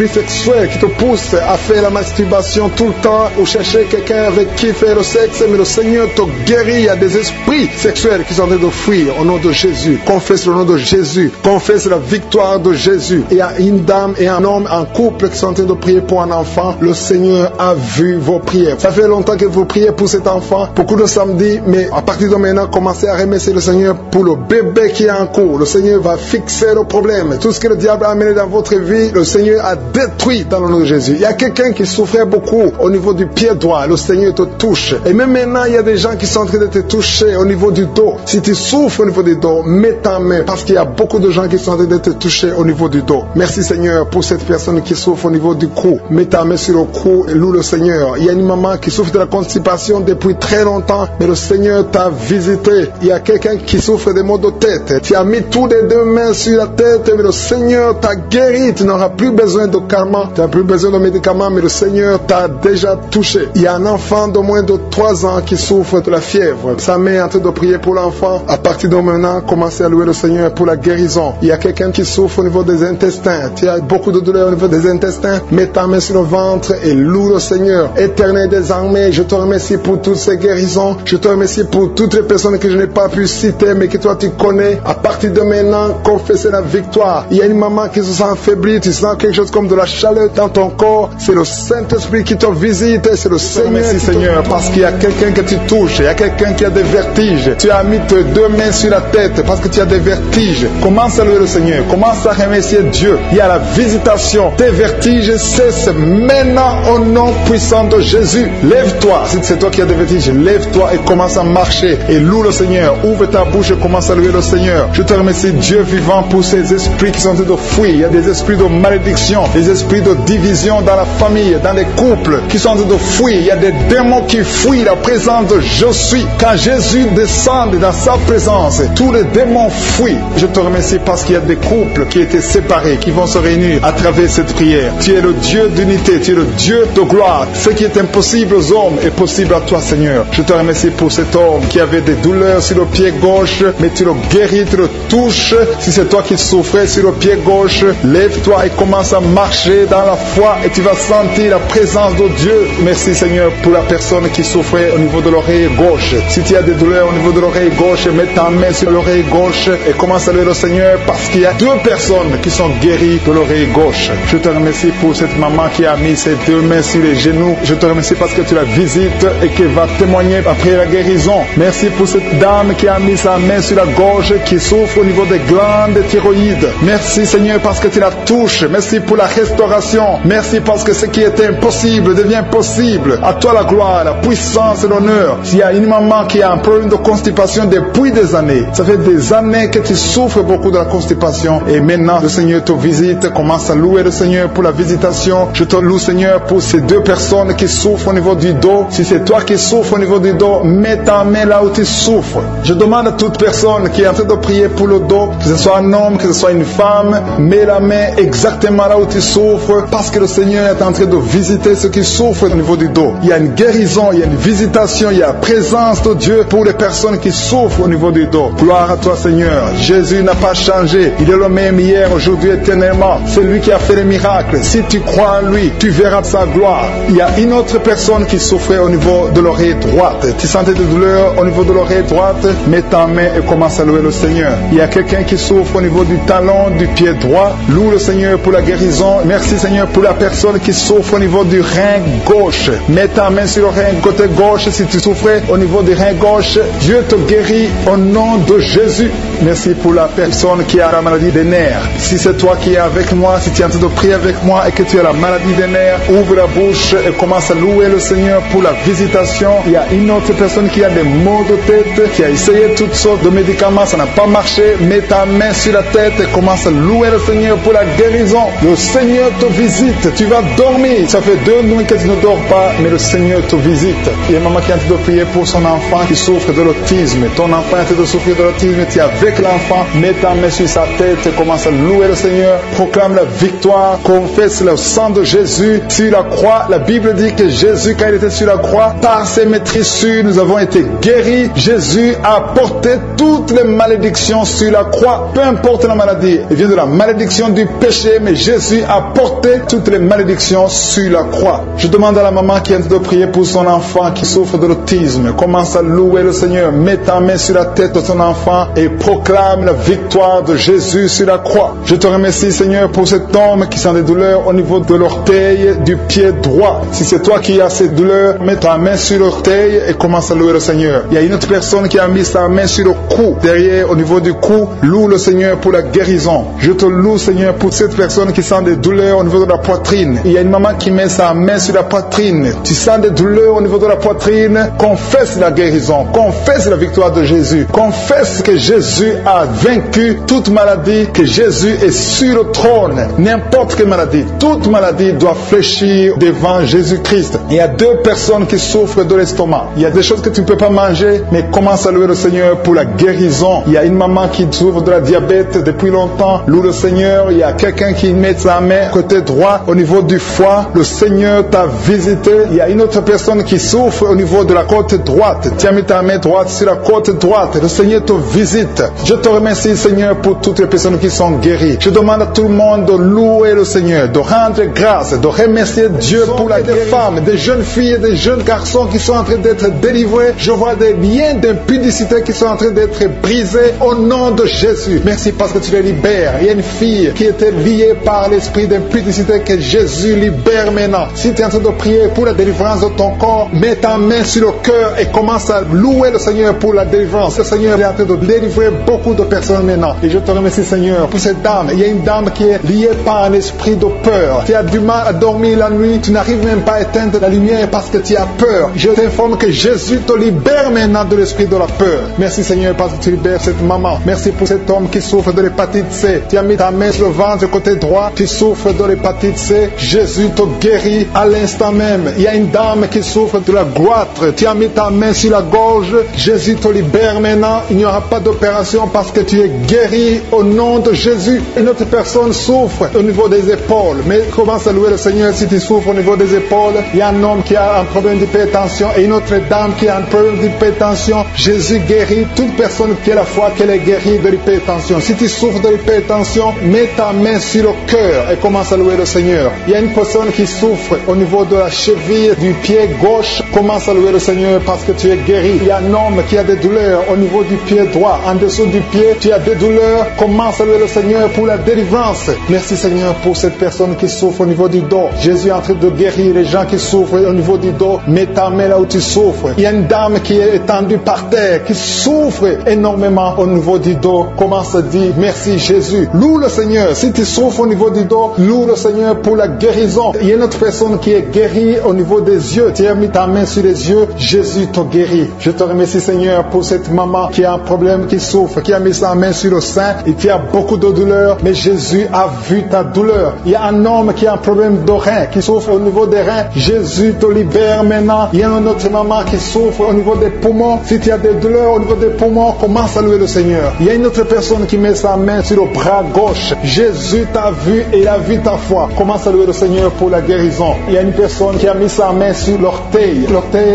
sexuels qui te poussent à faire la masturbation tout le temps ou chercher quelqu'un avec qui faire le sexe, mais le Seigneur te guérit. Il y a des esprits sexuels qui sont en train de fuir au nom de Jésus. Confesse le nom de Jésus. Confesse la victoire de Jésus. Il y a une dame et un homme en couple qui sont en train de prier pour un enfant. Le Seigneur a vu vos prières. Ça fait longtemps que vous priez pour cet enfant. Beaucoup de samedis, mais à partir de maintenant, commencez à remercier le Seigneur pour le bébé qui est en cours. Le Seigneur va fixer le problème. Tout ce que le diable a amené dans votre vie, le Seigneur a détruit dans le nom de Jésus. Il y a quelqu'un qui souffrait beaucoup au niveau du pied droit. Le Seigneur te touche. Et même maintenant, il y a des gens qui sont en train de te toucher au niveau du dos. Si tu souffres au niveau du dos, mets ta main parce qu'il y a beaucoup de gens qui sont en train de te toucher au niveau du dos. Merci Seigneur pour cette personne qui souffre au niveau du cou. Mets ta main sur le cou et loue le Seigneur. Il y a une maman qui souffre de la constipation depuis très longtemps, mais le Seigneur t'a visité. Il y a quelqu'un qui souffre des maux de tête. Tu as mis tous les deux mains sur la tête, mais le Seigneur t'a guéri. Tu n'auras plus besoin de calmants, tu n'as plus besoin de médicaments, mais le Seigneur t'a déjà touché. Il y a un enfant de moins de 3 ans qui souffre de la fièvre. Sa mère est en train de prier pour l'enfant. À partir de maintenant, commencez à louer le Seigneur pour la guérison. Il y a quelqu'un qui souffre au niveau des intestins. Tu as beaucoup de douleurs au niveau des intestins. Mets ta main sur le ventre et loue le Seigneur. Éternel des armées, je te remercie pour toutes ces guérisons. Je te remercie pour toutes les personnes que je n'ai pas pu citer, mais que toi tu connais. À partir de maintenant, confessez la victoire. Il y a une maman qui se sent affaiblie. Tu sens quelque chose comme de la chaleur dans ton corps. C'est le Saint-Esprit qui te visite. C'est le Seigneur. Merci Seigneur, parce qu'il y a quelqu'un que tu touches. Il y a quelqu'un qui a des vertiges. Tu as mis tes 2 mains sur la tête parce que tu as des vertiges. Commence à louer le Seigneur. Commence à remercier Dieu. Il y a la visitation. Tes vertiges cessent maintenant au nom puissant de Jésus. Lève-toi. Si c'est toi qui as des vertiges, lève-toi et commence à marcher. Et loue le Seigneur. Ouvre ta bouche et commence à louer le Seigneur. Je te remercie Dieu vivant pour ces esprits qui sont en train de fuir. Il y a des esprits de malédiction, des esprits de division dans la famille, dans les couples qui sont en train de fuir. Il y a des démons qui fuient la présence de Je suis. Quand Jésus descend dans sa présence, tous les démons fuient. Je te remercie parce qu'il y a des couples qui étaient séparés, qui vont se réunir à travers cette prière. Tu es le Dieu d'unité, tu es le Dieu de gloire. Ce qui est impossible aux hommes est possible à toi, Seigneur. Je te remercie pour cet homme qui avait des douleurs sur le pied gauche, mais tu le guéris, tu le touches. Si c'est toi qui souffrais sur le pied gauche, lève-toi et commence à marcher dans la foi et tu vas sentir la présence de Dieu. Merci, Seigneur, pour la personne qui souffrait au niveau de l'oreille gauche. Si tu as des douleurs au niveau de l'oreille gauche, mets ta main sur l'oreille gauche et commence à louer le Seigneur parce qu'il y a 2 personnes qui sont guéries de l'oreille gauche. Je te remercie pour cette maman qui a mis ses 2 mains sur les genoux. Je te remercie parce que tu la visites et qu'elle va témoigner après la guérison. Merci pour cette dame qui a mis sa main sur la gorge qui souffre au niveau des glandes thyroïdes. Merci, Seigneur, parce que tu la touches. Merci pour la restauration. Merci parce que ce qui était impossible devient possible. À toi la gloire, la puissance et l'honneur. S'il y a une maman qui a un problème de constipation depuis des années, ça fait des années que tu souffres beaucoup de la constipation et maintenant le Seigneur te visite. Commence à louer le Seigneur pour la visitation. Je te loue, Seigneur, pour ces 2 personnes qui souffrent au niveau du dos. Si c'est toi qui souffres au niveau du dos, mets ta main là où tu souffres. Je demande à toute personne qui est en train de prier pour le dos, que ce soit un homme, que ce soit une femme, mets la main exactement là où tu souffres parce que le Seigneur est en train de visiter ceux qui souffrent au niveau du dos. Il y a une guérison, il y a une visitation, il y a la présence de Dieu pour les personnes qui souffrent au niveau du dos. Gloire à toi, Seigneur. Jésus n'a pas changé. Il est le même hier, aujourd'hui, éternellement. C'est lui qui a fait les miracles. Si tu crois en lui, tu verras sa gloire. Il y a une autre personne qui souffrait au niveau de l'oreille droite. Tu sentais des douleurs au niveau de l'oreille droite, mets ta main et commence à louer le Seigneur. Il y a quelqu'un qui souffre au niveau du talon du pied droit. Loue le Seigneur pour la guérison. Merci, Seigneur, pour la personne qui souffre au niveau du rein gauche. Mets ta main sur le rein côté gauche si tu souffrais au niveau du rein gauche. Dieu te guérit au nom de Jésus. Merci pour la personne qui a la maladie des nerfs. Si c'est toi qui es avec moi, si tu es en train de prier avec moi et que tu as la maladie des nerfs, ouvre la bouche et commence à louer le Seigneur pour la visitation. Il y a une autre personne qui a des maux de tête, qui a essayé toutes sortes de médicaments, ça n'a pas marché. Mets ta main sur la tête et commence à louer le Seigneur pour la guérison. Le Seigneur te visite, tu vas dormir. Ça fait 2 nuits que tu ne dors pas, mais le Seigneur te visite. Il y a une maman qui est en train de prier pour son enfant qui souffre de l'autisme. Ton enfant est en train de souffrir de l'autisme, tu es avec l'enfant, mets ta main sur sa tête et commence à louer le Seigneur. Proclame la victoire, confesse le sang de Jésus sur la croix. La Bible dit que Jésus, quand il était sur la croix, par ses maîtrissures, nous avons été guéris. Jésus a porté toutes les malédictions sur la croix, peu importe la maladie. Il vient de la malédiction du péché, mais Jésus a porté toutes les malédictions sur la croix. Je demande à la maman qui est en train de prier pour son enfant qui souffre de l'autisme. Commence à louer le Seigneur. Mets ta main sur la tête de ton enfant et proclame la victoire de Jésus sur la croix. Je te remercie, Seigneur, pour cet homme qui sent des douleurs au niveau de l'orteil du pied droit. Si c'est toi qui as ces douleurs, mets ta main sur l'orteil et commence à louer le Seigneur. Il y a une autre personne qui a mis sa main sur le cou, derrière, au niveau du cou. Loue le Seigneur pour la guérison. Je te loue, Seigneur, pour cette personne qui sent des douleurs au niveau de la poitrine. Il y a une maman qui met sa main sur la poitrine. Tu sens des douleurs au niveau de la poitrine. Confesse la guérison. Confesse la victoire de Jésus. Confesse que Jésus a vaincu toute maladie, que Jésus est sur le trône. N'importe quelle maladie, toute maladie doit fléchir devant Jésus-Christ. Il y a 2 personnes qui souffrent de l'estomac. Il y a des choses que tu ne peux pas manger, mais commence à louer le Seigneur pour la guérison. Il y a une maman qui souffre de la diabète depuis longtemps. Loue le Seigneur. Il y a quelqu'un qui met sa main côté droit au niveau du foie. Le Seigneur t'a visité. Il y a une autre personne qui souffre au niveau de la côte droite. Tu as mis ta main droite sur la côte droite. Le Seigneur te visite. Je te remercie, Seigneur, pour toutes les personnes qui sont guéries. Je demande à tout le monde de louer le Seigneur, de rendre grâce, de remercier Dieu pour la guérison. Des femmes, des jeunes filles et des jeunes garçons qui sont en train d'être délivrés. Je vois des liens d'impudicité qui sont en train d'être brisés au nom de Jésus. Merci parce que tu les libères. Il y a une fille qui était liée par l'esprit d'impudicité que Jésus libère maintenant. Si tu es en train de prier pour la délivrance de ton corps, mets ta main sur le cœur et commence à louer le Seigneur pour la délivrance. Le Seigneur est en train de délivrer beaucoup de personnes maintenant. Et je te remercie, Seigneur, pour cette dame. Il y a une dame qui est liée par un esprit de peur. Tu as du mal à dormir la nuit. Tu n'arrives même pas à éteindre la lumière parce que tu as peur. Je t'informe que Jésus te libère maintenant de l'esprit de la peur. Merci, Seigneur, parce que tu libères cette maman. Merci pour cet homme qui souffre de l'hépatite C. Tu as mis ta main sur le ventre côté droit. Tu souffres de l'hépatite C. Jésus te guérit à l'instant même. Il y a une dame qui souffre de la goitre. Tu as mis ta main sur la gorge. Jésus te libère maintenant. Il n'y aura pas d'opération parce que tu es guéri au nom de Jésus. Une autre personne souffre au niveau des épaules. Mais commence à louer le Seigneur si tu souffres au niveau des épaules. Il y a un homme qui a un problème d'hypertension et une autre dame qui a un problème d'hypertension. Jésus guérit toute personne qui a la foi qu'elle est guérie de l'hypertension. Si tu souffres de l'hypertension, mets ta main sur le cœur et commence à louer le Seigneur. Il y a une personne qui souffre au niveau de la cheville du pied gauche. Commence à louer le Seigneur parce que tu es guéri. Il y a un homme qui a des douleurs au niveau du pied droit. En dessous du pied, tu as des douleurs. Commence à louer le Seigneur pour la délivrance. Merci, Seigneur, pour cette personne qui souffre au niveau du dos. Jésus est en train de guérir les gens qui souffrent au niveau du dos. Mets ta main là où tu souffres. Il y a une dame qui est étendue par terre, qui souffre énormément au niveau du dos. Commence à dire merci, Jésus. Loue le Seigneur. Si tu souffres au niveau du dos, loue le Seigneur pour la guérison. Il y a une autre personne qui est guérie au niveau des yeux. Tu as mis ta main sur les yeux. Jésus te guérit. Je te remercie, Seigneur, pour cette maman qui a un problème, qui souffre, qui a mis sa main sur le sein et qui a beaucoup de douleur. Mais Jésus a vu ta douleur. Il y a un homme qui a un problème de rein, qui souffre au niveau des reins. Jésus te libère maintenant. Il y a une autre maman qui souffre au niveau des poumons. Si tu as des douleurs au niveau des poumons, commence à louer le Seigneur. Il y a une autre personne qui met sa main sur le bras gauche. Jésus t'a vu et il a vu ta foi. Commence à louer le Seigneur pour la guérison. Il y a une personne qui a mis sa main sur l'orteil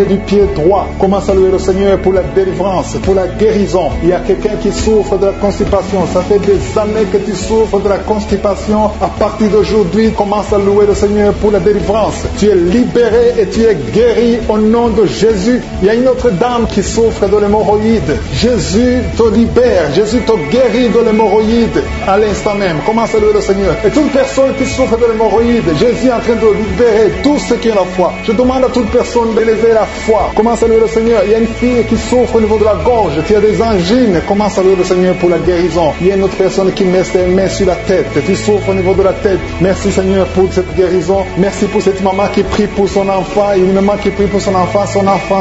du pied droit. Commence à louer le Seigneur pour la délivrance, pour la guérison. Il y a quelqu'un qui souffre de la constipation. Ça fait des années que tu souffres de la constipation. À partir d'aujourd'hui, commence à louer le Seigneur pour la délivrance. Tu es libéré et tu es guéri au nom de Jésus. Il y a une autre dame qui souffre de l'hémorroïde. Jésus te libère. Jésus te guérit de l'hémorroïde à l'instant même. Commence à louer le Seigneur. Et toute personne qui souffre de l'hémorroïde, Jésus est en train de libérer tous ceux qui ont la foi. Je demande à toute personne d'élever la foi. Commence à louer le Seigneur. Il y a une fille qui souffre au niveau de la gorge, qui a des angines. Commence Commence à louer le Seigneur pour la guérison. Il y a une autre personne qui met ses mains sur la tête. Tu souffres au niveau de la tête. Merci Seigneur pour cette guérison. Merci pour cette maman qui prie pour son enfant. Une maman qui prie pour son enfant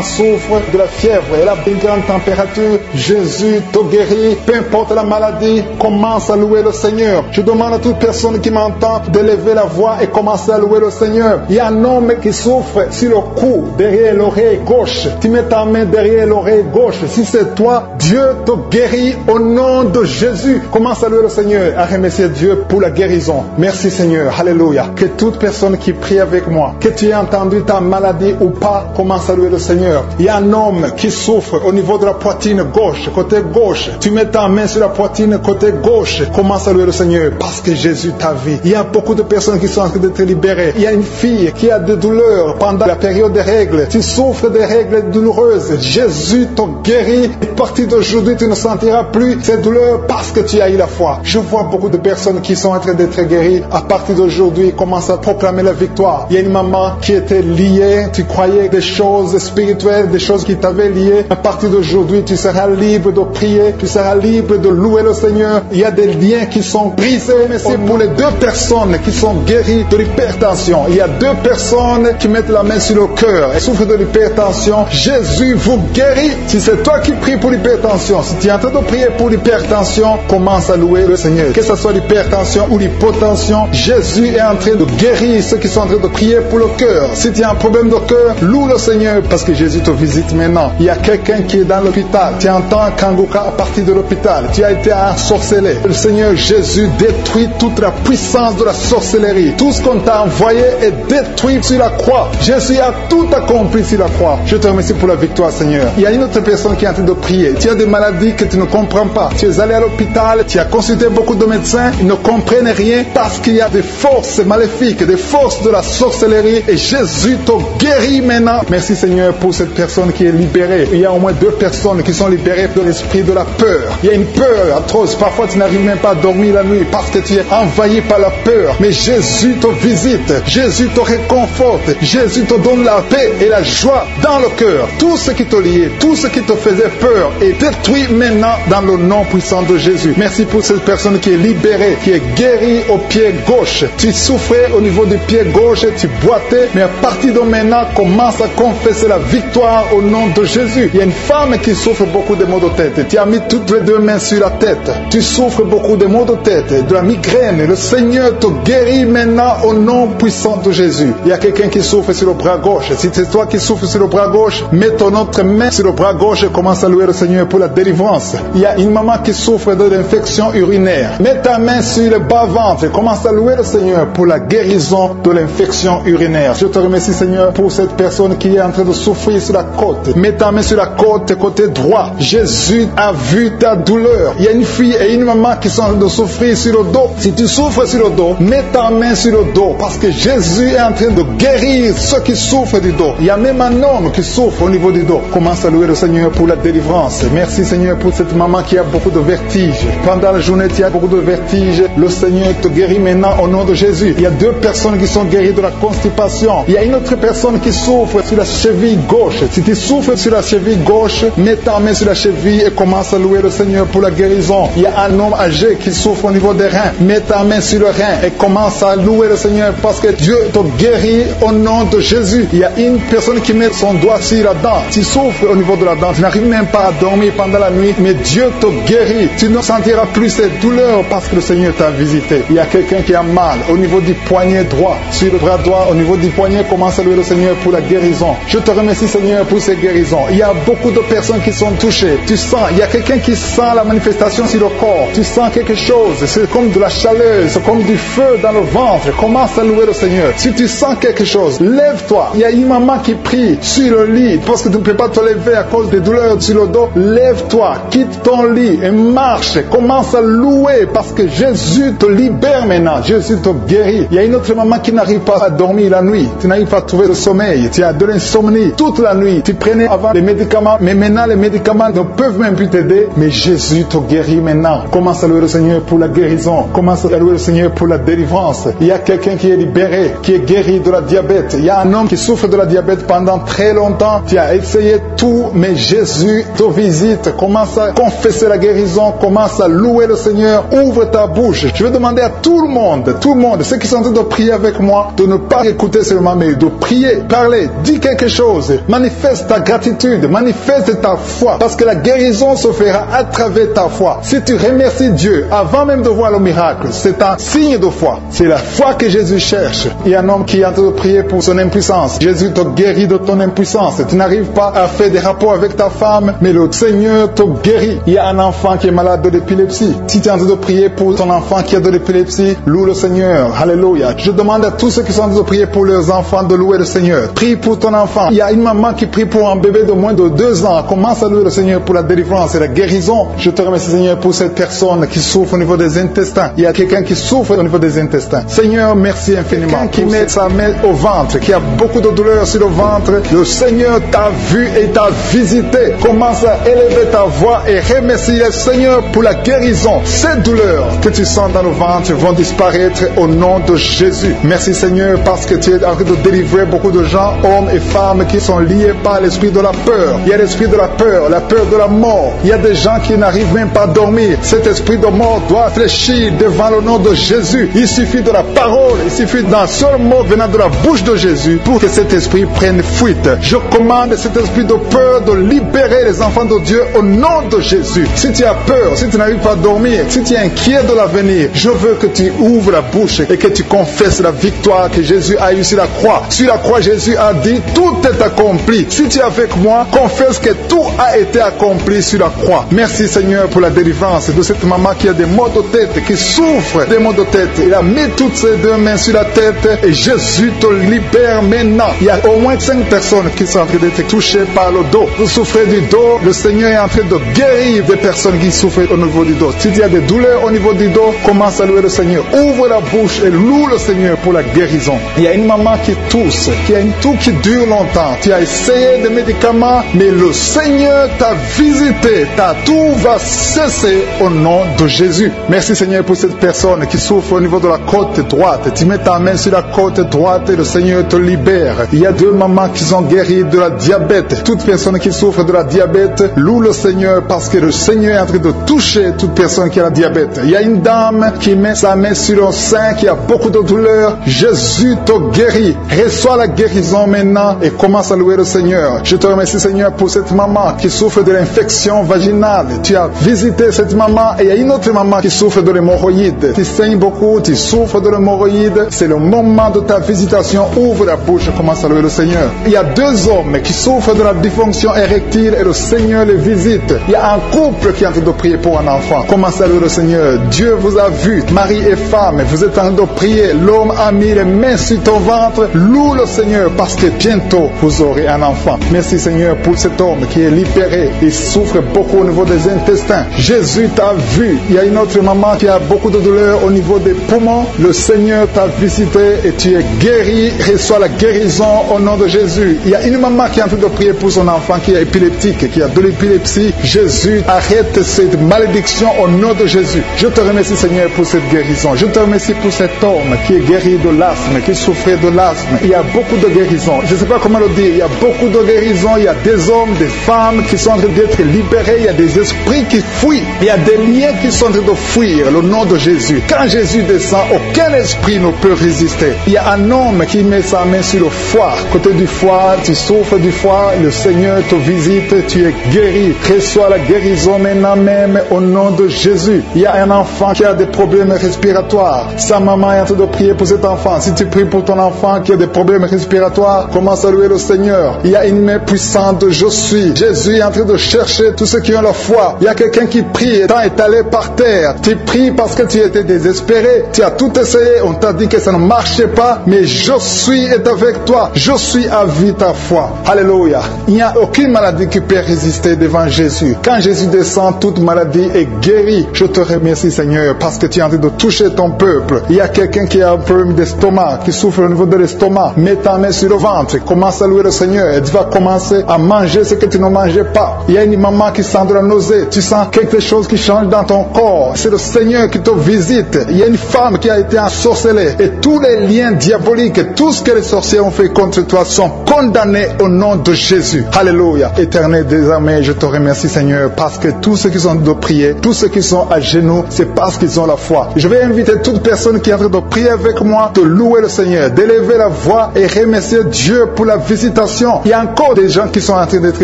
souffre de la fièvre. Elle a une grande température. Jésus te guérit. Peu importe la maladie, commence à louer le Seigneur. Je demande à toute personne qui m'entend d'élever la voix et commencer à louer le Seigneur. Il y a un homme qui souffre sur le cou, derrière l'oreille gauche. Tu mets ta main derrière l'oreille gauche. Si c'est toi, Dieu te guérit au nom de Jésus. Commence à louer le Seigneur, à remercier Dieu pour la guérison. Merci Seigneur, alléluia. Que toute personne qui prie avec moi, que tu aies entendu ta maladie ou pas, commence à louer le Seigneur. Il y a un homme qui souffre au niveau de la poitrine gauche, côté gauche. Tu mets ta main sur la poitrine côté gauche. Commence à louer le Seigneur parce que Jésus t'a vu. Il y a beaucoup de personnes qui sont en train d'être libérées. Il y a une fille qui a des douleurs pendant la période des règles. Tu souffres des règles douloureuses. Jésus te guérit. À partir d'aujourd'hui, tu ne sentiras plus ces douleurs parce que tu as eu la foi. Je vois beaucoup de personnes qui sont en train d'être guéries. À partir d'aujourd'hui, commence à proclamer la victoire. Il y a une maman qui était liée. Tu croyais des choses spirituelles, des choses qui t'avaient lié. À partir d'aujourd'hui, tu seras libre de prier. Tu seras libre de louer le Seigneur. Il y a des liens qui sont brisés. Mais c'est pour les 2 personnes qui sont guéries de l'hypertension. Il y a 2 personnes qui mettent la main sur le cœur et souffrent de l'hypertension. Jésus vous guérit. Si c'est toi qui pries pour l'hypertension, si tu es en train de prier pour l'hypertension, commence à louer le Seigneur. Que ce soit l'hypertension ou l'hypotension, Jésus est en train de guérir ceux qui sont en train de prier pour le cœur. Si tu as un problème de cœur, loue le Seigneur parce que Jésus te visite maintenant. Il y a quelqu'un qui est dans l'hôpital. Tu entends un kangoka à partir de l'hôpital. Tu as été ensorcelé. Le Seigneur Jésus détruit toute la puissance de la sorcellerie. Tout ce qu'on t'a envoyé est détruit sur la croix. Jésus a tout accompli sur la croix. Je te remercie pour la victoire, Seigneur. Il y a une autre personne qui est en train de prier. Tu as des maladies que tu ne comprends pas. Tu es allé à l'hôpital, tu as consulté beaucoup de médecins, ils ne comprennent rien parce qu'il y a des forces maléfiques, des forces de la sorcellerie et Jésus te guérit maintenant. Merci Seigneur pour cette personne qui est libérée. Il y a au moins 2 personnes qui sont libérées de l'esprit de la peur. Il y a une peur atroce. Parfois tu n'arrives même pas à dormir la nuit parce que tu es envahi par la peur. Mais Jésus te visite. Jésus te réconforte. Jésus te donne la paix et la joie dans le cœur. Tout ce qui te liait, tout ce qui te faisait peur est détruit maintenant dans le nom puissant de Jésus. Merci pour cette personne qui est libérée, qui est guérie au pied gauche. Tu souffrais au niveau du pied gauche, tu boitais, mais à partir de maintenant, commence à confesser la victoire au nom de Jésus. Il y a une femme qui souffre beaucoup de maux de tête. Tu as mis toutes les 2 mains sur la tête. Tu souffres beaucoup de maux de tête, de la migraine. Le Seigneur te guérit maintenant au nom puissant de Jésus. Il y a quelqu'un qui souffre sur le bras gauche. Si c'est toi qui souffres sur le bras gauche, mets ton autre main sur le bras gauche et commence à louer le Seigneur pour la délivrance. Il y a une maman qui souffre de l'infection urinaire. Mets ta main sur le bas-ventre et commence à louer le Seigneur pour la guérison de l'infection urinaire. Je te remercie Seigneur pour cette personne qui est en train de souffrir sur la côte. Mets ta main sur la côte côté droit. Jésus a vu ta douleur. Il y a une fille et une maman qui sont en train de souffrir sur le dos. Si tu souffres sur le dos, mets ta main sur le dos parce que Jésus est en train de guérir ceux qui souffrent du dos. Il y a même un homme qui souffre au niveau du dos. Commence à louer le Seigneur pour la délivrance. Merci Seigneur pour cette maman qui a beaucoup de vertiges. Pendant la journée, tu as beaucoup de vertiges. Le Seigneur te guérit maintenant au nom de Jésus. Il y a 2 personnes qui sont guéries de la constipation. Il y a une autre personne qui souffre sur la cheville gauche. Si tu souffres sur la cheville gauche, mets ta main sur la cheville et commence à louer le Seigneur pour la guérison. Il y a un homme âgé qui souffre au niveau des reins. Mets ta main sur le rein et commence à louer le Seigneur parce que Dieu te guérit au nom de Jésus. Il y a une personne qui met son doigt sur la dent. Tu souffres au niveau de la dent. Tu n'arrives même pas à dormir pendant la nuit, mais Dieu te guérit. Tu ne sentiras plus cette douleur parce que le Seigneur t'a visité. Il y a quelqu'un qui a mal au niveau du poignet droit, sur le bras droit, au niveau du poignet, commence à louer le Seigneur pour la guérison. Je te remercie Seigneur pour ces guérisons. Il y a beaucoup de personnes qui sont touchées. Tu sens, il y a quelqu'un qui sent la manifestation sur le corps. Tu sens quelque chose, c'est comme de la chaleur, c'est comme du feu dans le ventre. Commence à louer le Seigneur. Si tu sens quelque chose, lève-toi. Il y a une maman qui prie sur le lit parce que tu ne peux pas te lever à cause des douleurs sur le dos. Lève-toi, quitte ton lit et marche. Commence à louer parce que Jésus te libère maintenant. Jésus te guérit. Il y a une autre maman qui n'arrive pas à dormir la nuit. Tu n'arrives pas à trouver le sommeil. Tu as de l'insomnie toute la nuit. Tu prenais avant les médicaments, mais maintenant les médicaments ne peuvent même plus t'aider. Mais Jésus te guérit maintenant. Commence à louer le Seigneur pour la guérison. Commence à louer le Seigneur pour la délivrance. Il y a quelqu'un qui est libéré, qui est guéri de la diabète. Il y a un homme qui souffre de la diabète pendant très longtemps. Tu as essayé tout, mais Jésus te visite. Commence à confesser la guérison, commence à louer le Seigneur, ouvre ta bouche. Je vais demander à tout le monde, ceux qui sont en train de prier avec moi, de ne pas écouter seulement, mais de prier, parler, dis quelque chose, manifeste ta gratitude, manifeste ta foi, parce que la guérison se fera à travers ta foi. Si tu remercies Dieu avant même de voir le miracle, c'est un signe de foi. C'est la foi que Jésus cherche. Il y a un homme qui est en train de prier pour son impuissance. Jésus te guérit de ton impuissance. Tu n'arrives pas à faire des rapports avec ta femme, mais le Seigneur te guérit. Il y a un enfant qui est malade de l'épilepsie. Si tu es en train de prier pour ton enfant qui a de l'épilepsie, loue le Seigneur. Alléluia. Je demande à tous ceux qui sont en train de prier pour leurs enfants de louer le Seigneur. Prie pour ton enfant. Il y a une maman qui prie pour un bébé de moins de 2 ans. Commence à louer le Seigneur pour la délivrance et la guérison. Je te remercie, Seigneur, pour cette personne qui souffre au niveau des intestins. Il y a quelqu'un qui souffre au niveau des intestins. Seigneur, merci infiniment. Quelqu'un qui met sa main au ventre, qui a beaucoup de douleur sur le ventre, le Seigneur t'a vu et t'a visité. Commence à élever ta voix et remercie le Seigneur pour la guérison. Ces douleurs que tu sens dans le ventre vont disparaître au nom de Jésus. Merci, Seigneur, parce que tu es en train de délivrer beaucoup de gens, hommes et femmes, qui sont liés par l'esprit de la peur. Il y a l'esprit de la peur de la mort. Il y a des gens qui n'arrivent même pas à dormir. Cet esprit de mort doit fléchir devant le nom de Jésus. Il suffit de la parole, il suffit d'un seul mot venant de la bouche de Jésus pour que cet esprit prenne fuite. Je commande cet esprit de peur de libérer les enfants de Dieu au nom de Jésus. Si tu as peur, si tu n'arrives pas à dormir, si tu es inquiet de l'avenir, je veux que tu ouvres la bouche et que tu confesses la victoire que Jésus a eue sur la croix. Sur la croix, Jésus a dit, tout est accompli. Si tu es avec moi, confesse que tout a été accompli sur la croix. Merci, Seigneur, pour la délivrance de cette maman qui a des maux de tête, qui souffre des maux de tête. Il a mis toutes ses 2 mains sur la tête et Jésus te libère maintenant. Il y a au moins 5 personnes qui sont en train d'être touchées par le dos. Vous souffrez du dos, le Seigneur est en train de guérir des personnes qui souffrent au niveau du dos. Si tu as des douleurs au niveau du dos, commence à louer le Seigneur. Ouvre la bouche et loue le Seigneur pour la guérison. Il y a une maman qui tousse, qui a une toux qui dure longtemps. Tu as essayé des médicaments, mais le Seigneur t'a visité. Ta toux va cesser au nom de Jésus. Merci, Seigneur, pour cette personne qui souffre au niveau de la côte droite. Tu mets ta main sur la côte droite et le Seigneur te libère. Il y a 2 mamans qui sont guéries de la diabète. Toute personne qui souffre de la diabète, loue le Seigneur parce que le Seigneur est en train de toucher toute personne qui a la diabète. Il y a une dame qui met sa main sur le sein, qui a beaucoup de douleur. Jésus te guérit. Reçois la guérison maintenant et commence à louer le Seigneur. Je te remercie, Seigneur, pour cette maman qui souffre de l'infection vaginale. Tu as visité cette maman et il y a une autre maman qui souffre de l'hémorroïde. Tu saignes beaucoup, tu souffres de l'hémorroïde. C'est le moment de ta visitation. Ouvre la bouche et commence à louer le Seigneur. Il y a 2 hommes qui souffrent de la dysfonction érectile et le Seigneur les visite. Il y a un couple qui est en train de prier pour un enfant. Commence à louer le Seigneur. Dieu vous a vu, mari et femme, vous êtes en train de prier. L'homme a mis les mains sur ton ventre. Loue le Seigneur parce que bientôt vous aurez un enfant. Merci, Seigneur, pour cet homme qui est libéré. Il souffre beaucoup au niveau des intestins. Jésus t'a vu. Il y a une autre maman qui a beaucoup de douleur au niveau des poumons. Le Seigneur t'a visité et tu es guéri. Reçois la guérison au nom de Jésus. Il y a une maman qui est en train de prier pour son enfant qui est épileptique, qui a de l'épilepsie. Jésus, arrête cette malédiction au nom de Jésus. Je te remercie, Seigneur, pour cette guérison. Je te remercie pour cet homme qui est guéri de l'asthme, qui souffrait de l'asthme. Il y a beaucoup de guérisons. Je ne sais pas comment le dire. Il y a beaucoup de guérisons. Il y a des hommes, des femmes qui sont en train d'être libérés. Il y a des esprits qui fuient. Il y a des liens qui sont en train de fuir le nom de Jésus. Quand Jésus descend, aucun esprit ne peut résister. Il y a un homme qui met sa main sur le foie. Côté du foie, tu souffres du foie. Le Seigneur te visite. Tu es guéri. Reçois la guérison maintenant même au nom de Jésus. Il y a un enfant qui a des problèmes respiratoires. Sa maman est en train de prier pour cet enfant. Si tu pries pour ton enfant qui a des problèmes respiratoires, commence à louer le Seigneur. Il y a une main puissante de Je suis. Jésus est en train de chercher tous ceux qui ont la foi. Il y a quelqu'un qui prie étant étalé par terre. Tu pries parce que tu étais désespéré. Tu as tout essayé. On t'a dit que ça ne marchait pas. Mais Je suis est avec toi. Je suis à vie ta foi. Alléluia. Il n'y a aucune maladie qui peut résister devant Jésus. Quand Jésus descend, toute maladie est guérie. Je te remercie, Seigneur, parce que tu es en train de toucher ton peuple. Il y a quelqu'un qui a un problème d'estomac, qui souffre au niveau de l'estomac. Mets ta main sur le ventre. Commence à louer le Seigneur. Et tu vas commencer à manger ce que tu ne mangeais pas. Il y a une maman qui sent de la nausée. Tu sens quelque chose qui change dans ton corps. C'est le Seigneur qui te visite. Il y a une femme qui a été ensorcelée. Et tous les liens diaboliques, tout ce que les sorciers ont fait contre toi sont condamnés au nom de Jésus. Alléluia. Éternel, désormais, je te remercie, Seigneur, Seigneur, parce que tous ceux qui sont de prier, tous ceux qui sont à genoux, c'est parce qu'ils ont la foi. Je vais inviter toute personne qui est en train de prier avec moi, de louer le Seigneur, d'élever la voix et remercier Dieu pour la visitation. Il y a encore des gens qui sont en train d'être